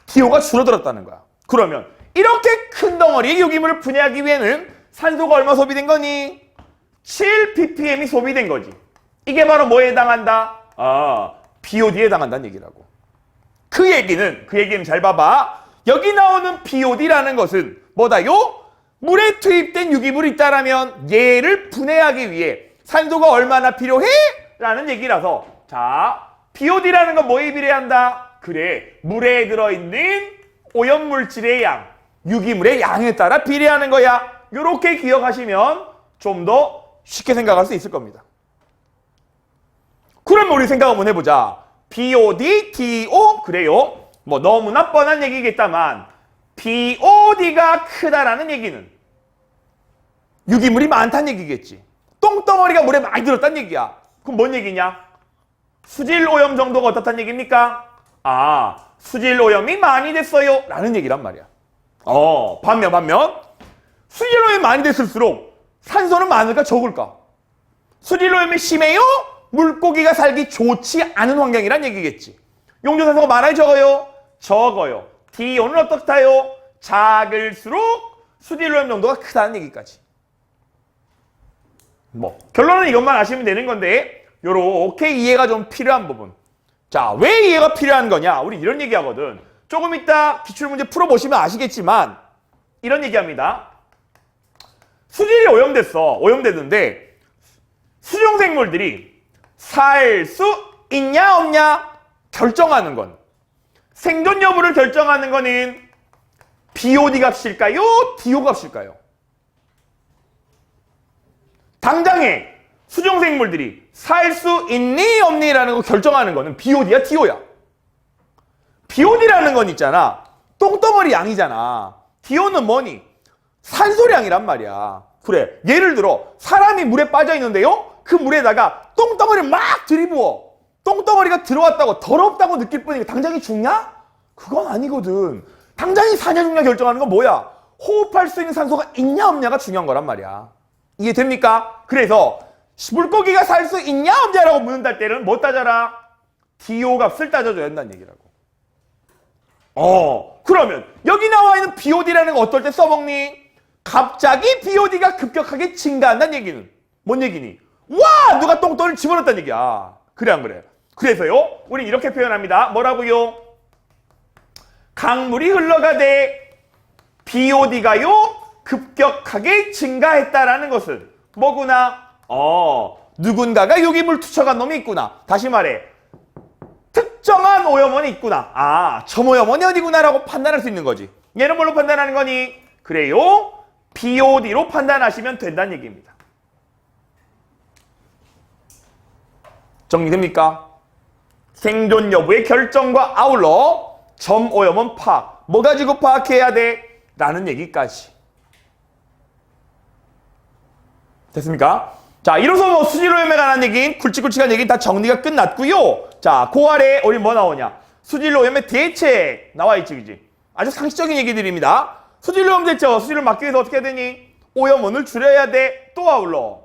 DO가 줄어들었다는 거야. 그러면 이렇게 큰 덩어리의 유기물을 분해하기 위해는 산소가 얼마 소비된 거니? 7ppm이 소비된 거지. 이게 바로 뭐에 해당한다? BOD에 해당한다는 얘기라고. 그 얘기는 잘 봐봐. 여기 나오는 BOD라는 것은 뭐다요? 물에 투입된 유기물이 있다라면 얘를 분해하기 위해 산소가 얼마나 필요해? 라는 얘기라서 자, BOD라는 건 뭐에 비례한다? 그래, 물에 들어있는 오염물질의 양, 유기물의 양에 따라 비례하는 거야. 요렇게 기억하시면 좀 더 쉽게 생각할 수 있을 겁니다. 그럼 우리 생각 한번 해보자. BOD, DO, 그래요. 뭐 너무나 뻔한 얘기겠다만 BOD가 크다라는 얘기는 유기물이 많다는 얘기겠지. 똥덩어리가 물에 많이 들었다는 얘기야. 그럼 뭔 얘기냐? 수질 오염 정도가 어떻다는 얘기입니까? 수질 오염이 많이 됐어요 라는 얘기란 말이야. 반면 수질 오염이 많이 됐을수록 산소는 많을까 적을까? 수질 오염이 심해요? 물고기가 살기 좋지 않은 환경이란 얘기겠지. 용존산소가 많아요 적어요? 적어요. DO는 어떻다요? 작을수록 수질 오염 정도가 크다는 얘기까지. 결론은 이것만 아시면 되는 건데 요렇게 이해가 좀 필요한 부분. 자, 왜 이해가 필요한 거냐? 우리 이런 얘기하거든. 조금 이따 기출문제 풀어보시면 아시겠지만 이런 얘기합니다. 수질이 오염됐는데 수중생물들이 살 수 있냐 없냐 결정하는 건, 생존 여부를 결정하는 거는 BOD 값일까요? DO 값일까요? 당장에 수중생물들이 살 수 있니 없니 라는 거 결정하는 거는 BOD야 DO야. BOD라는 건 있잖아, 똥덩어리 양이잖아. DO는 뭐니? 산소량이란 말이야. 그래, 예를 들어 사람이 물에 빠져 있는데요, 그 물에다가 똥덩어리를 막 들이부어. 똥덩어리가 들어왔다고 더럽다고 느낄 뿐이니까 당장이 죽냐? 그건 아니거든. 당장이 사냐 죽냐 결정하는 건 뭐야? 호흡할 수 있는 산소가 있냐 없냐가 중요한 거란 말이야. 이해됩니까? 그래서 물고기가 살 수 있냐 없냐라고 묻는다 때는 뭐 따져라? DO 값을 따져줘야 한다는 얘기라고. 그러면 여기 나와 있는 BOD라는 거 어떨 때 써먹니? 갑자기 BOD가 급격하게 증가한다는 얘기는 뭔 얘기니? 와! 누가 똥덩이를 집어넣었다는 얘기야. 그래 안 그래? 그래서요, 우리 이렇게 표현합니다. 뭐라고요? 강물이 흘러가되 BOD가요 급격하게 증가했다라는 것은 뭐구나? 누군가가 유기물 투척한 놈이 있구나. 다시 말해, 특정한 오염원이 있구나. 저 오염원이 어디구나라고 판단할 수 있는 거지. 얘는 뭘로 판단하는 거니? 그래요, BOD로 판단하시면 된다는 얘기입니다. 정리됩니까? 생존 여부의 결정과 아울러 점 오염원 파악, 뭐 가지고 파악해야 돼? 라는 얘기까지. 됐습니까? 자, 이로써 뭐 수질 오염에 관한 얘기, 굵직굵직한 얘기 다 정리가 끝났고요. 자, 그 아래 우리 뭐 나오냐? 수질 오염의 대책 나와 있지, 그지? 아주 상식적인 얘기들입니다. 수질 오염 대책, 수질을 막기 위해서 어떻게 해야 되니? 오염원을 줄여야 돼. 또 아울러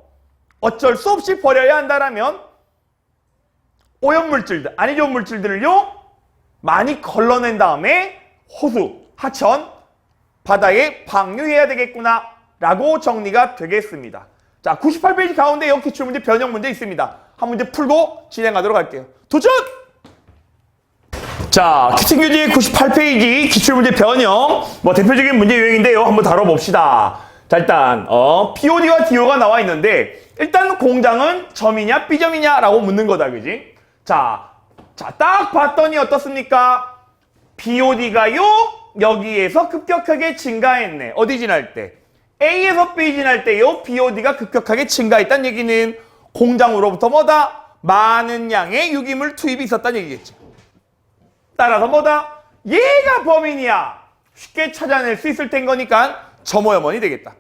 어쩔 수 없이 버려야 한다라면 오염물질들, 아니 좋은 물질들을요 많이 걸러낸 다음에 호수, 하천, 바다에 방류해야 되겠구나 라고 정리가 되겠습니다. 자, 98페이지 가운데 여기 기출문제 변형 문제 있습니다. 한 문제 풀고 진행하도록 할게요. 도전! 자, 기출교재 98페이지 기출문제 변형, 뭐 대표적인 문제 유형인데요. 한번 다뤄봅시다. 자, 일단 BOD와 DO가 나와 있는데 일단 공장은 점이냐 B점이냐 라고 묻는 거다, 그지? 자, 딱 봤더니 어떻습니까? BOD가요 여기에서 급격하게 증가했네. 어디 지날 때? A에서 B 지날 때요 BOD가 급격하게 증가했다는 얘기는 공장으로부터 뭐다? 많은 양의 유기물 투입이 있었다는 얘기겠지. 따라서 뭐다? 얘가 범인이야. 쉽게 찾아낼 수 있을 텐 거니까 점오염원이 되겠다.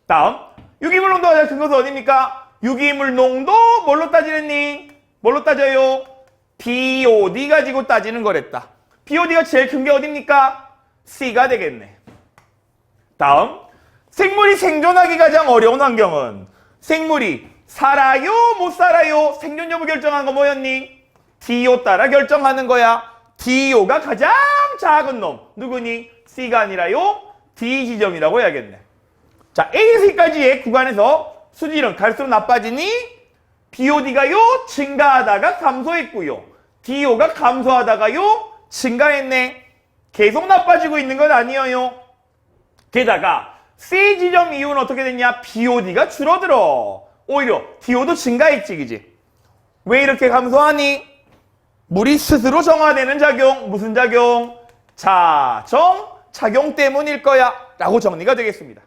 다음, 유기물 농도가 가장 큰 것은 어딥니까? 유기물 농도 뭘로 따지랬니? 뭘로 따져요? BOD 가지고 따지는 거랬다. BOD가 제일 큰 게 어딥니까? C가 되겠네. 다음, 생물이 생존하기 가장 어려운 환경은 생물이 살아요? 못 살아요? 생존 여부 결정한 거 뭐였니? DO 따라 결정하는 거야. DO가 가장 작은 놈. 누구니? C가 아니라요? D 지점이라고 해야겠네. 자, A에서 C까지의 구간에서 수질은 갈수록 나빠지니 BOD가요? 증가하다가 감소했고요. DO가 감소하다가요? 증가했네. 계속 나빠지고 있는 건 아니에요. 게다가 C 지점 이후는 어떻게 됐냐? BOD가 줄어들어. 오히려 DO도 증가했지, 그지? 왜 이렇게 감소하니? 물이 스스로 정화되는 작용. 무슨 작용? 작용 때문일 거야. 라고 정리가 되겠습니다.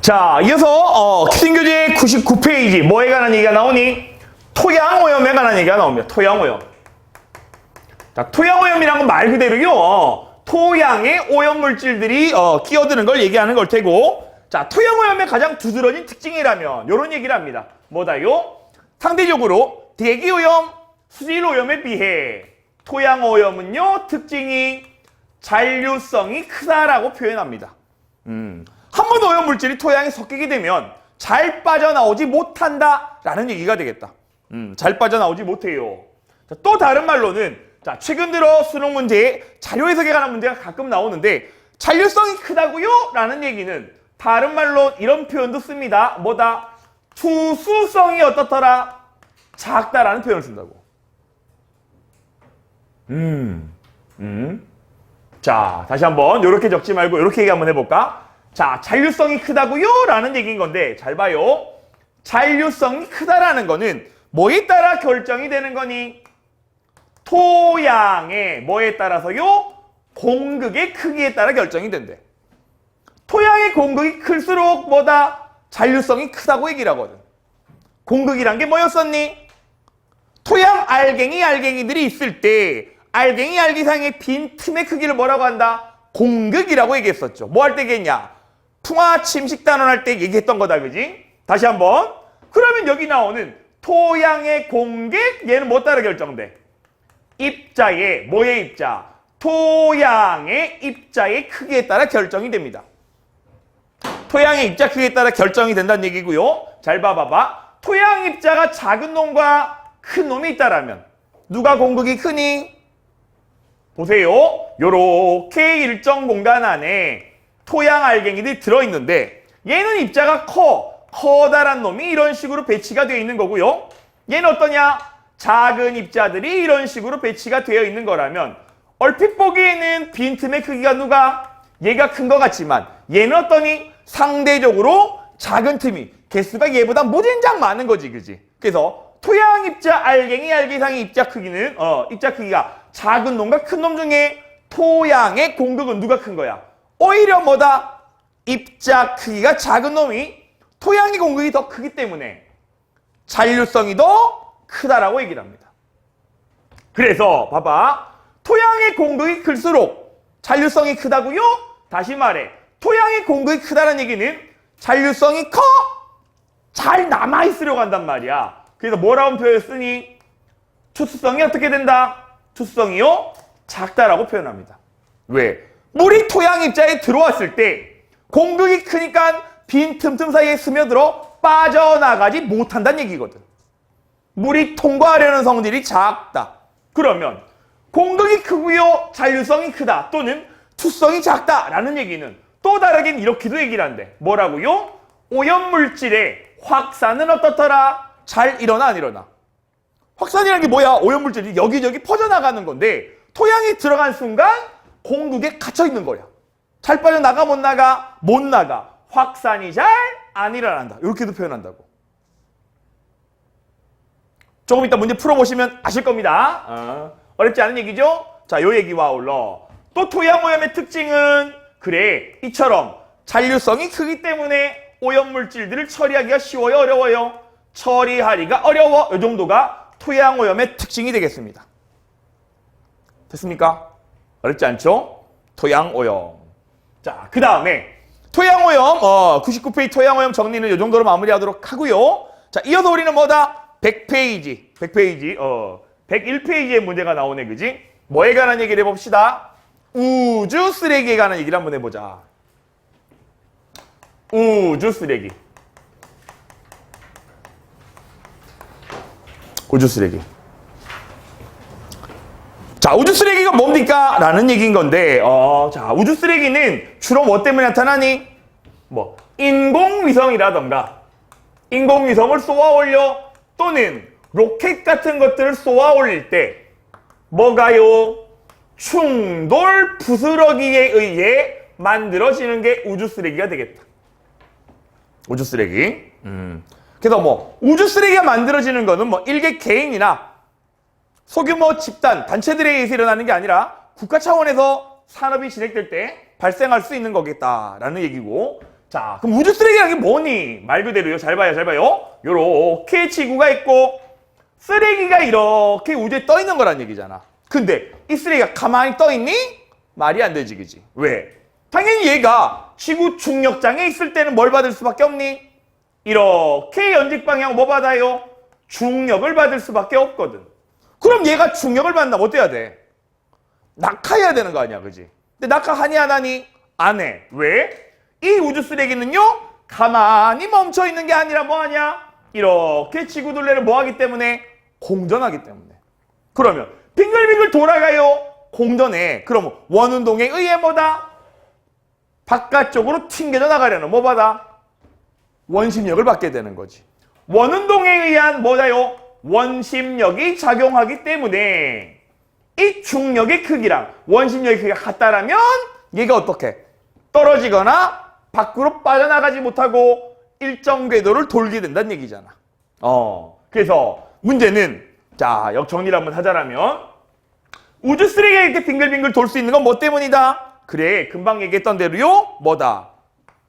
자, 이어서 키싱교재 99페이지 뭐에 관한 얘기가 나오니? 토양오염에 관한 얘기가 나옵니다. 토양오염. 자, 토양오염이란 건 말 그대로요. 토양에 오염물질들이 끼어드는 걸 얘기하는 걸 테고, 자, 토양오염의 가장 두드러진 특징이라면 이런 얘기를 합니다. 뭐다요? 상대적으로 대기오염, 수질오염에 비해 토양오염은요, 특징이 잔류성이 크다라고 표현합니다. 한 번 오염물질이 토양에 섞이게 되면 잘 빠져나오지 못한다라는 얘기가 되겠다. 잘 빠져나오지 못해요. 자, 또 다른 말로는, 자, 최근 들어 수능 문제에 자료 해석에 관한 문제가 가끔 나오는데 잔류성이 크다고요? 라는 얘기는 다른 말로 이런 표현도 씁니다. 뭐다? 투수성이 어떻더라? 작다라는 표현을 쓴다고. 자, 다시 한번 이렇게 적지 말고 이렇게 얘기 한번 해볼까? 자, 잔류성이 크다고요? 라는 얘기인 건데 잘 봐요. 잔류성이 크다라는 거는 뭐에 따라 결정이 되는 거니? 토양의 뭐에 따라서요? 공극의 크기에 따라 결정이 된대. 토양의 공극이 클수록 뭐다? 잔류성이 크다고 얘기를 하거든. 공극이란 게 뭐였었니? 토양 알갱이들이 있을 때 알갱이상의 빈 틈의 크기를 뭐라고 한다? 공극이라고 얘기했었죠. 뭐 할 때 얘기했냐? 풍화 침식단원 할 때 얘기했던 거다, 그지? 다시 한번. 그러면 여기 나오는 토양의 공극, 얘는 뭐 따라 결정돼? 입자의, 뭐의 입자? 토양의 입자의 크기에 따라 결정이 됩니다. 토양의 입자 크기에 따라 결정이 된다는 얘기고요. 잘 봐봐봐. 토양 입자가 작은 놈과 큰 놈이 있다라면 누가 공극이 크니? 보세요. 요렇게 일정 공간 안에 토양 알갱이들이 들어있는데 얘는 입자가 커다란 놈이 이런 식으로 배치가 되어 있는 거고요. 얘는 어떠냐? 작은 입자들이 이런 식으로 배치가 되어 있는 거라면 얼핏 보기에는 빈틈의 크기가 누가? 얘가 큰 것 같지만 얘는 어떠니? 상대적으로 작은 틈이 개수가 얘보다 무진장 많은 거지, 그지? 그래서 토양 입자 알갱이상의 입자 크기는 입자 크기가 작은 놈과 큰 놈 중에 토양의 공극은 누가 큰 거야? 오히려 뭐다? 입자 크기가 작은 놈이 토양의 공극이 더 크기 때문에 잔류성이 더 크다라고 얘기를 합니다. 그래서 봐봐. 토양의 공극이 클수록 잔류성이 크다고요? 다시 말해. 토양의 공극이 크다는 얘기는 잔류성이 커! 잘 남아있으려고 한단 말이야. 그래서 뭐라고 표현을 쓰니? 투수성이 어떻게 된다? 투수성이요? 작다라고 표현합니다. 왜? 물이 토양 입자에 들어왔을 때 공극이 크니까 빈 틈틈 사이에 스며들어 빠져나가지 못한다는 얘기거든. 물이 통과하려는 성질이 작다. 그러면 공극이 크고요, 잔류성이 크다 또는 투성이 작다라는 얘기는 또 다르게 이렇게도 얘기를 한대. 뭐라고요? 오염물질의 확산은 어떻더라? 잘 일어나 안 일어나? 확산이라는 게 뭐야? 오염물질이 여기저기 퍼져나가는 건데 토양에 들어간 순간 공극에 갇혀 있는 거야. 잘 빠져나가 못 나가? 못 나가. 확산이 잘 안 일어난다. 이렇게도 표현한다고. 조금 이따 문제 풀어보시면 아실 겁니다. 어렵지 않은 얘기죠? 자, 요 얘기와 아울러 또 토양 오염의 특징은 그래, 이처럼 잔류성이 크기 때문에 오염물질들을 처리하기가 쉬워요, 어려워요? 처리하기가 어려워. 이 정도가 토양오염의 특징이 되겠습니다. 됐습니까? 어렵지 않죠? 토양오염. 자, 그 다음에 토양오염, 99페이지 토양오염 정리는 이 정도로 마무리하도록 하고요. 자, 이어서 우리는 뭐다? 100페이지, 101페이지의 문제가 나오네, 그지? 뭐에 관한 얘기를 해봅시다. 우주 쓰레기에 관한 얘기를 한번 해보자. 우주 쓰레기. 우주 쓰레기. 자, 우주 쓰레기가 뭡니까? 라는 얘기인 건데, 자, 우주 쓰레기는 주로 뭐 때문에 나타나니? 뭐, 인공위성이라던가, 인공위성을 쏘아 올려, 또는 로켓 같은 것들을 쏘아 올릴 때, 뭐가요? 충돌 부스러기에 의해 만들어지는 게 우주 쓰레기가 되겠다. 우주 쓰레기. 그래서 뭐, 우주 쓰레기가 만들어지는 거는 뭐, 일개 개인이나 소규모 집단, 단체들에 의해서 일어나는 게 아니라 국가 차원에서 산업이 진행될 때 발생할 수 있는 거겠다라는 얘기고. 자, 그럼 우주 쓰레기라는 게 뭐니? 말 그대로요. 잘 봐요, 잘 봐요. 요렇게 지구가 있고 쓰레기가 이렇게 우주에 떠 있는 거란 얘기잖아. 근데 이 쓰레기가 가만히 떠 있니? 말이 안 되지, 그지? 왜? 당연히 얘가 지구 중력장에 있을 때는 뭘 받을 수밖에 없니? 이렇게 연직 방향 뭐 받아요? 중력을 받을 수밖에 없거든. 그럼 얘가 중력을 받는다면 어때야 돼? 낙하해야 되는 거 아니야, 그지? 근데 낙하하니 안 하니? 안 해. 왜? 이 우주 쓰레기는요, 가만히 멈춰 있는 게 아니라 뭐 하냐? 이렇게 지구 둘레를 뭐 하기 때문에? 공전하기 때문에. 그러면 빙글빙글 돌아가요. 공전해. 그럼 원운동에 의해 뭐다? 바깥쪽으로 튕겨져 나가려는 뭐 받아? 원심력을 받게 되는 거지. 원운동에 의한 뭐다요? 원심력이 작용하기 때문에 이 중력의 크기랑 원심력의 크기가 같다라면 얘가 어떻게? 떨어지거나 밖으로 빠져나가지 못하고 일정 궤도를 돌게 된다는 얘기잖아. 그래서 문제는 자, 역정리를 한번 하자라면 우주 쓰레기가 이렇게 빙글빙글 돌 수 있는 건 뭐 때문이다? 그래, 금방 얘기했던 대로요. 뭐다?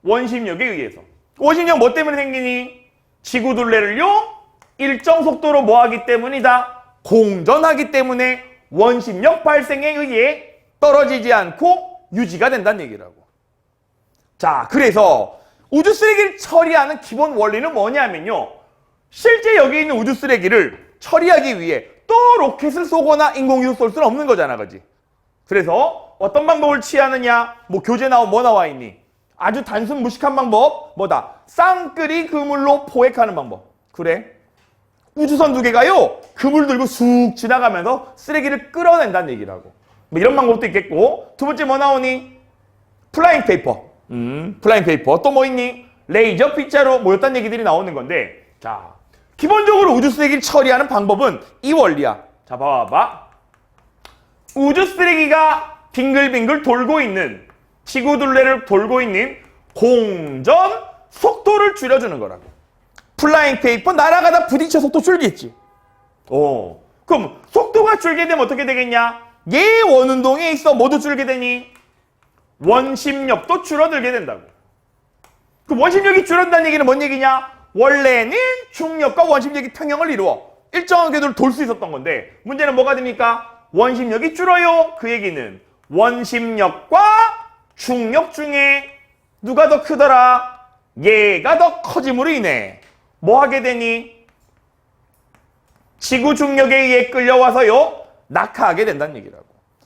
원심력에 의해서. 원심력 뭐 때문에 생기니? 지구 둘레를요, 일정 속도로 뭐 하기 때문이다? 공전하기 때문에 원심력 발생에 의해 떨어지지 않고 유지가 된다는 얘기라고. 자, 그래서 우주 쓰레기를 처리하는 기본 원리는 뭐냐면요. 실제 여기 있는 우주 쓰레기를 처리하기 위해 또 로켓을 쏘거나 인공위성 쏠 수는 없는 거잖아, 그지? 그래서 어떤 방법을 취하느냐? 뭐 교재 나와 뭐 나와 있니? 아주 단순 무식한 방법, 뭐다? 쌍끌이 그물로 포획하는 방법. 그래? 우주선 두 개가요, 그물 들고 쑥 지나가면서 쓰레기를 끌어낸다는 얘기라고. 뭐 이런 방법도 있겠고. 두 번째 뭐 나오니? 플라잉 페이퍼. 플라잉 페이퍼. 또 뭐 있니? 레이저 빗자루 모였다는 얘기들이 나오는 건데, 자, 기본적으로 우주 쓰레기를 처리하는 방법은 이 원리야. 자, 봐봐. 우주 쓰레기가 빙글빙글 돌고 있는, 지구 둘레를 돌고 있는 공전 속도를 줄여주는 거라고. 플라잉 페이퍼 날아가다 부딪혀 속도 줄겠지. 그럼 속도가 줄게 되면 어떻게 되겠냐? 얘 원운동에 있어 모두 줄게 되니 원심력도 줄어들게 된다고. 그 원심력이 줄어든다는 얘기는 뭔 얘기냐? 원래는 중력과 원심력이 평형을 이루어 일정한 궤도를 돌 수 있었던 건데 문제는 뭐가 됩니까? 원심력이 줄어요. 그 얘기는 원심력과 중력 중에 누가 더 크더라? 얘가 더 커짐으로 인해 뭐 하게 되니? 지구 중력에 의해 끌려와서요, 낙하하게 된다는 얘기라고.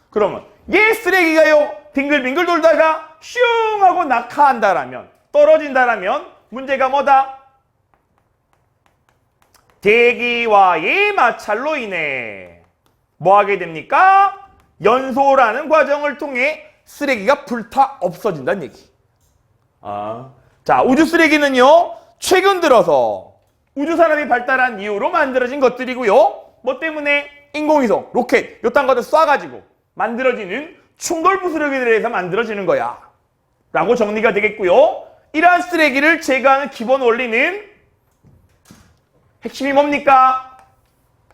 그러면 얘 쓰레기가요, 빙글빙글 돌다가 슝 하고 낙하한다라면, 떨어진다라면 문제가 뭐다? 대기와의 마찰로 인해 뭐 하게 됩니까? 연소라는 과정을 통해 쓰레기가 불타 없어진다는 얘기. 자, 우주 쓰레기는요, 최근 들어서 우주산업이 발달한 이후로 만들어진 것들이고요. 뭐 때문에? 인공위성, 로켓, 요딴 것들 쏴가지고 만들어지는 충돌 부스러기들에 의해서 만들어지는 거야 라고 정리가 되겠고요. 이러한 쓰레기를 제거하는 기본 원리는 핵심이 뭡니까?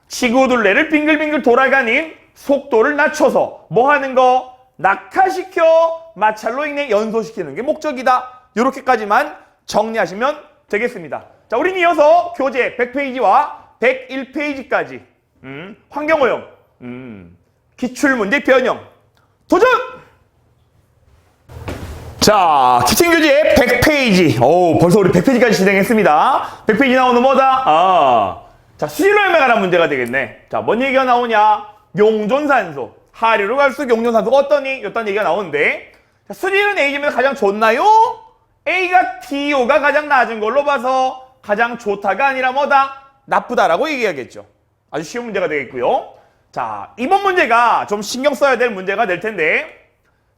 지구 둘레를 빙글빙글 돌아가는 속도를 낮춰서 뭐 하는 거? 낙하시켜 마찰로 인해 연소시키는 게 목적이다. 이렇게까지만 정리하시면 되겠습니다. 자, 우린 이어서 교재 100페이지와 101페이지까지 환경오염, 기출문제 변형 도전! 자, 기출교재 100페이지. 벌써 우리 100페이지까지 진행했습니다. 100페이지 나오는 뭐다? 자, 수질오염에 관한 문제가 되겠네. 자, 뭔 얘기가 나오냐? 용존산소. 하류로 갈수록 용존산소가 어떠니? 어떤 얘기가 나오는데, 자, 수질은 A 중에서 가장 좋나요? A가 DO가 가장 낮은 걸로 봐서 가장 좋다가 아니라 뭐다? 나쁘다라고 얘기하겠죠. 아주 쉬운 문제가 되겠고요. 자, 이번 문제가 좀 신경 써야 될 문제가 될 텐데,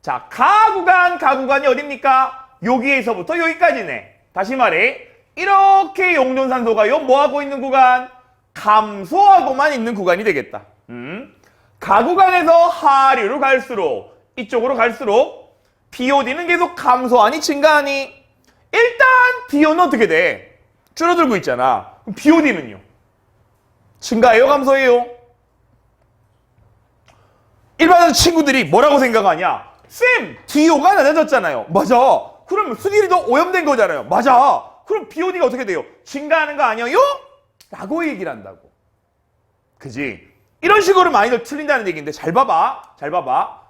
자, 가구간이 어딥니까? 여기에서부터 여기까지네. 다시 말해, 이렇게 용존산소가요, 뭐하고 있는 구간? 감소하고만 있는 구간이 되겠다. 가구간에서 하류로 갈수록, 이쪽으로 갈수록, BOD는 계속 감소하니, 증가하니? 일단, DO는 어떻게 돼? 줄어들고 있잖아. 그럼 BOD는요? 증가해요, 감소해요? 일반적으로 친구들이 뭐라고 생각하냐? 쌤, DO가 낮아졌잖아요. 맞아. 그럼 수질이 더 오염된 거잖아요. 맞아. 그럼 BOD가 어떻게 돼요? 증가하는 거 아니에요? 라고 얘기를 한다고. 그지? 이런 식으로 많이들 틀린다는 얘기인데 잘 봐봐. 잘 봐봐.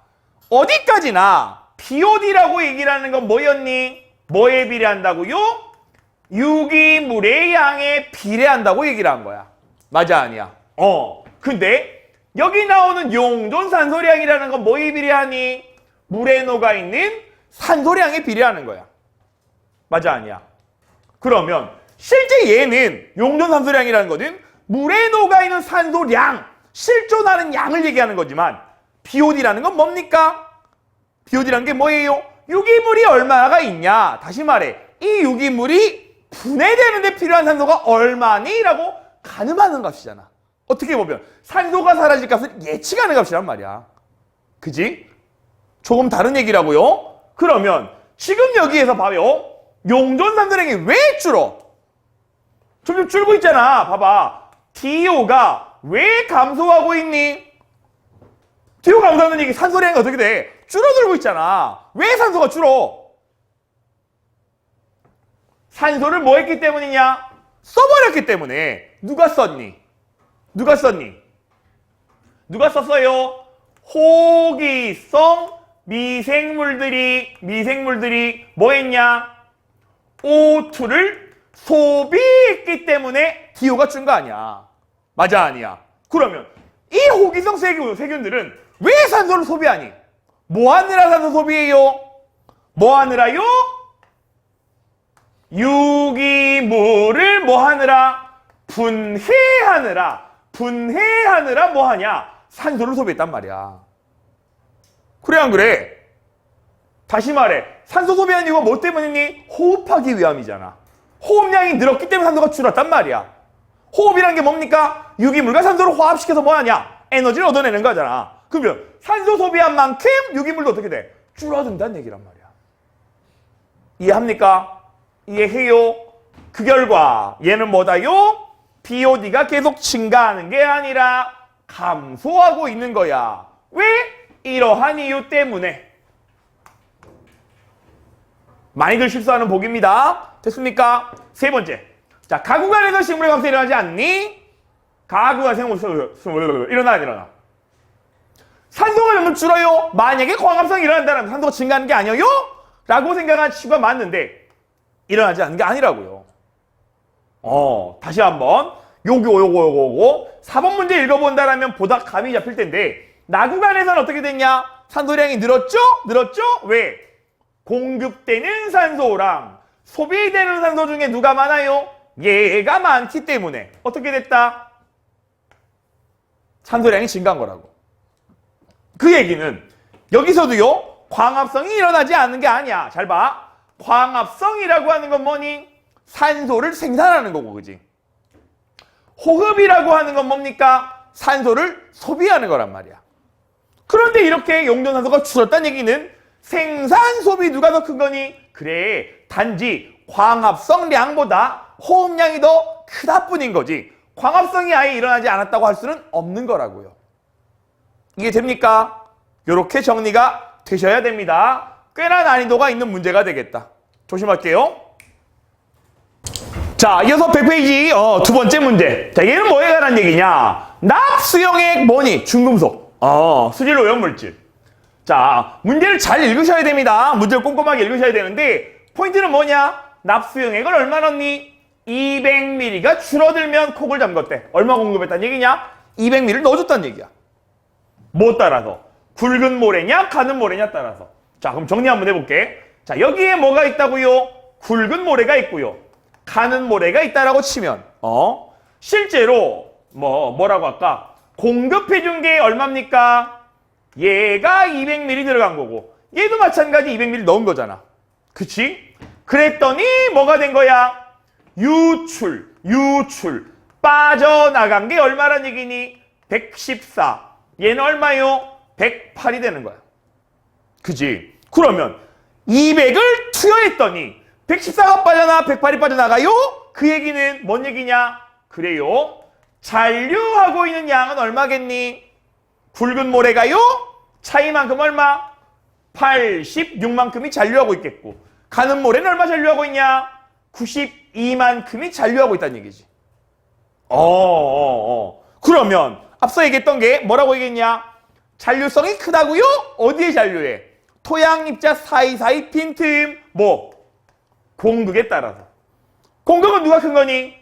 어디까지나 BOD라고 얘기를 하는 건 뭐였니? 뭐에 비례한다고요? 유기물의 양에 비례한다고 얘기를 한 거야. 맞아, 아니야? 근데 여기 나오는 용존산소량이라는 건 뭐에 비례하니? 물에 녹아있는 산소량에 비례하는 거야. 맞아, 아니야? 그러면 실제 얘는 용존산소량이라는 거는 물에 녹아있는 산소량, 실존하는 양을 얘기하는 거지만 BOD라는 건 뭡니까? BOD라는 게 뭐예요? 유기물이 얼마나 있냐? 다시 말해, 이 유기물이 분해되는데 필요한 산소가 얼마니? 라고 가늠하는 값이잖아. 어떻게 보면 산소가 사라질 값을 예측하는 값이란 말이야. 그지? 조금 다른 얘기라고요? 그러면 지금 여기에서 봐요. 용존산소량이 왜 줄어? 점점 줄고 있잖아. 봐봐. DO가 왜 감소하고 있니? DO 감소하는 얘기 산소량이 어떻게 돼? 줄어들고 있잖아. 왜 산소가 줄어? 산소를 뭐 했기 때문이냐? 써버렸기 때문에. 누가 썼니? 누가 썼니? 누가 썼어요? 호기성 미생물들이 뭐 했냐? O2를 소비했기 때문에 DO가 준 거 아니야. 맞아, 아니야? 그러면 이 호기성 세균들은 왜 산소를 소비하니? 뭐 하느라 산소 소비해요? 뭐 하느라요? 유기물을 뭐 하느라? 분해하느라 뭐 하냐? 산소를 소비했단 말이야. 그래, 안 그래? 다시 말해, 산소 소비하는 이유가 뭐 때문이니? 호흡하기 위함이잖아. 호흡량이 늘었기 때문에 산소가 줄었단 말이야. 호흡이란 게 뭡니까? 유기물과 산소를 화합시켜서 뭐 하냐? 에너지를 얻어내는 거잖아. 그러면 산소 소비한 만큼 유기물도 어떻게 돼? 줄어든다는 얘기란 말이야. 이해합니까? 이해해요? 그 결과 얘는 뭐다요? BOD가 계속 증가하는 게 아니라 감소하고 있는 거야. 왜? 이러한 이유 때문에. 많이들 실수하는 복입니다. 됐습니까? 세 번째. 자, 가구간에서 식물의 감소가 일어나지 않니? 가구간 일어나. 산소가 점점 줄어요. 만약에 광합성이 일어난다면 산소가 증가하는 게 아니에요? 라고 생각한 친구가 맞는데 일어나지 않는 게 아니라고요. 다시 한번 요거 4번 문제 읽어본다라면 보다 감이 잡힐 텐데 나구간에서는 어떻게 됐냐? 산소량이 늘었죠? 왜? 공급되는 산소랑 소비되는 산소 중에 누가 많아요? 얘가 많기 때문에 어떻게 됐다? 산소량이 증가한 거라고. 그 얘기는 여기서도요, 광합성이 일어나지 않는 게 아니야. 잘 봐. 광합성이라고 하는 건 뭐니? 산소를 생산하는 거고, 그지? 호흡이라고 하는 건 뭡니까? 산소를 소비하는 거란 말이야. 그런데 이렇게 용존산소가 줄었다는 얘기는 생산 소비 누가 더 큰 거니? 그래, 단지 광합성량보다 호흡량이 더 크다 뿐인 거지. 광합성이 아예 일어나지 않았다고 할 수는 없는 거라고요. 이게 됩니까? 이렇게 정리가 되셔야 됩니다. 꽤나 난이도가 있는 문제가 되겠다. 조심할게요. 자, 이어서 100페이지 두 번째 문제. 자, 얘는 뭐에 관한 얘기냐? 납수용액 뭐니? 중금속. 수질 오염물질. 자, 문제를 잘 읽으셔야 됩니다. 문제를 꼼꼼하게 읽으셔야 되는데 포인트는 뭐냐? 납수용액을 얼마 넣니? 200ml가 줄어들면 콕을 잠궜대. 얼마 공급했다는 얘기냐? 200ml를 넣어줬다는 얘기야. 뭐 따라서? 굵은 모래냐? 가는 모래냐 따라서. 자, 그럼 정리 한번 해볼게. 자, 여기에 뭐가 있다고요? 굵은 모래가 있고요. 가는 모래가 있다라고 치면 실제로 뭐라고 할까? 공급해준 게 얼마입니까? 얘가 200ml 들어간 거고 얘도 마찬가지 200ml 넣은 거잖아. 그치? 그랬더니 뭐가 된 거야? 유출 빠져나간 게 얼마란 얘기니? 114. 얘는 얼마요? 108이 되는 거야. 그지? 그러면 200을 투여했더니 114가 빠져나 108이 빠져나가요? 그 얘기는 뭔 얘기냐? 그래요. 잔류하고 있는 양은 얼마겠니? 굵은 모래가요? 차이만큼 얼마? 86만큼이 잔류하고 있겠고 가는 모래는 얼마 잔류하고 있냐? 92만큼이 잔류하고 있다는 얘기지. 그러면 앞서 얘기했던 게 뭐라고 얘기했냐? 잔류성이 크다고요? 어디에 잔류해? 토양 입자 사이사이 빈틈 공극에 따라서. 공극은 누가 큰 거니?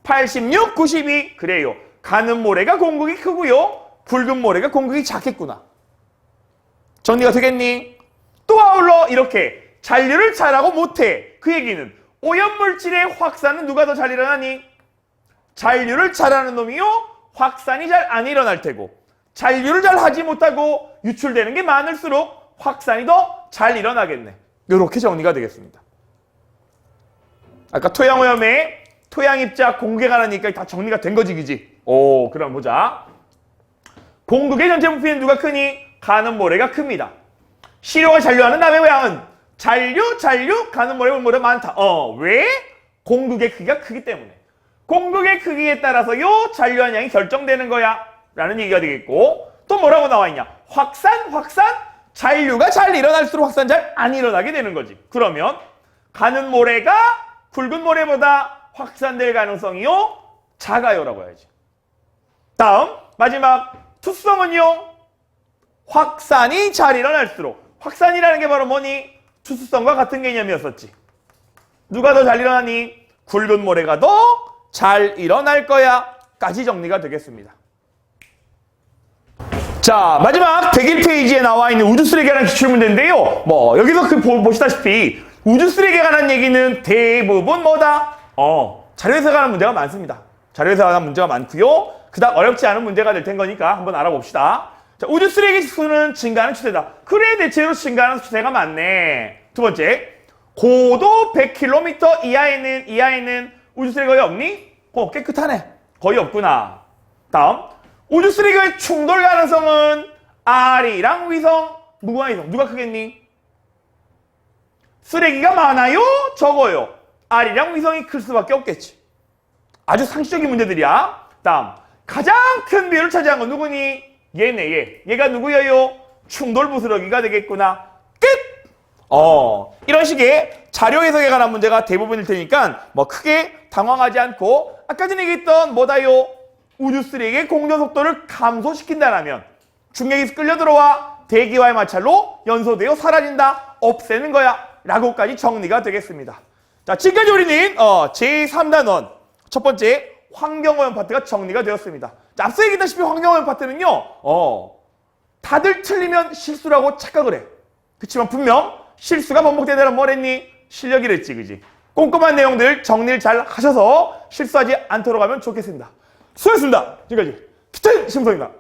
86, 92. 그래요. 가는 모래가 공극이 크고요. 굵은 모래가 공극이 작겠구나. 정리가 되겠니? 또 아울러 이렇게 잔류를 잘하고 못해. 그 얘기는 오염물질의 확산은 누가 더 잘 일어나니? 잔류를 잘하는 놈이요. 확산이 잘 안 일어날 테고 잔류를 잘 하지 못하고 유출되는 게 많을수록 확산이 더 잘 일어나겠네. 이렇게 정리가 되겠습니다. 아까 토양오염에 토양입자 공극에 관하니까 다 정리가 된 거지, 그지? 그럼 보자. 공극의 전체 부피는 누가 크니? 가는 모래가 큽니다. 시료가 잔류하는 남의 양은 잔류, 가는 모래가 많다. 왜? 공극의 크기가 크기 때문에. 공극의 크기에 따라서요, 잔류한 양이 결정되는 거야. 라는 얘기가 되겠고, 또 뭐라고 나와 있냐? 확산. 잔류가 잘 일어날수록 확산 잘 안 일어나게 되는 거지. 그러면 가는 모래가 굵은 모래보다 확산될 가능성이요? 작아요라고 해야지. 다음, 마지막 투수성은요? 확산이 잘 일어날수록. 확산이라는 게 바로 뭐니? 투수성과 같은 개념이었었지. 누가 더 잘 일어나니? 굵은 모래가 더 잘 일어날 거야. 까지 정리가 되겠습니다. 자, 마지막 101페이지에 나와 있는 우주 쓰레기에 관한 기출문제인데요. 여기서 보시다시피 우주 쓰레기에 관한 얘기는 대부분 뭐다? 자료에서 관한 문제가 많습니다. 자료에서 관한 문제가 많고요. 그닥 어렵지 않은 문제가 될 텐 거니까 한번 알아봅시다. 자, 우주 쓰레기 수는 증가하는 추세다. 그래, 대체로 증가하는 추세가 많네. 두 번째, 고도 100km 이하에는 우주 쓰레기가 거의 없니? 깨끗하네. 거의 없구나. 다음, 우주 쓰레기의 충돌 가능성은 R이랑 위성, 무궁화위성 누가 크겠니? 쓰레기가 많아요? 적어요? R이랑 위성이 클 수밖에 없겠지. 아주 상식적인 문제들이야. 다음, 가장 큰 비율을 차지한 건 누구니? 얘네. 얘가 누구예요? 충돌 부스러기가 되겠구나. 끝! 이런 식의 자료 해석에 관한 문제가 대부분일 테니까 크게 당황하지 않고 아까 전에 얘기했던 뭐다요? 우주 쓰레기의 공전 속도를 감소시킨다라면 중력이 끌려 들어와 대기와의 마찰로 연소되어 사라진다. 없애는 거야. 라고까지 정리가 되겠습니다. 자, 지금까지 우리는 제3단원 첫 번째 환경오염 파트가 정리가 되었습니다. 자, 앞서 얘기했다시피 환경오염 파트는요. 다들 틀리면 실수라고 착각을 해. 그치만 분명 실수가 반복되더라면 뭐랬니? 실력이랬지, 그지? 꼼꼼한 내용들 정리를 잘 하셔서 실수하지 않도록 하면 좋겠습니다. 수고했습니다. 지금까지 키튼 심성입니다.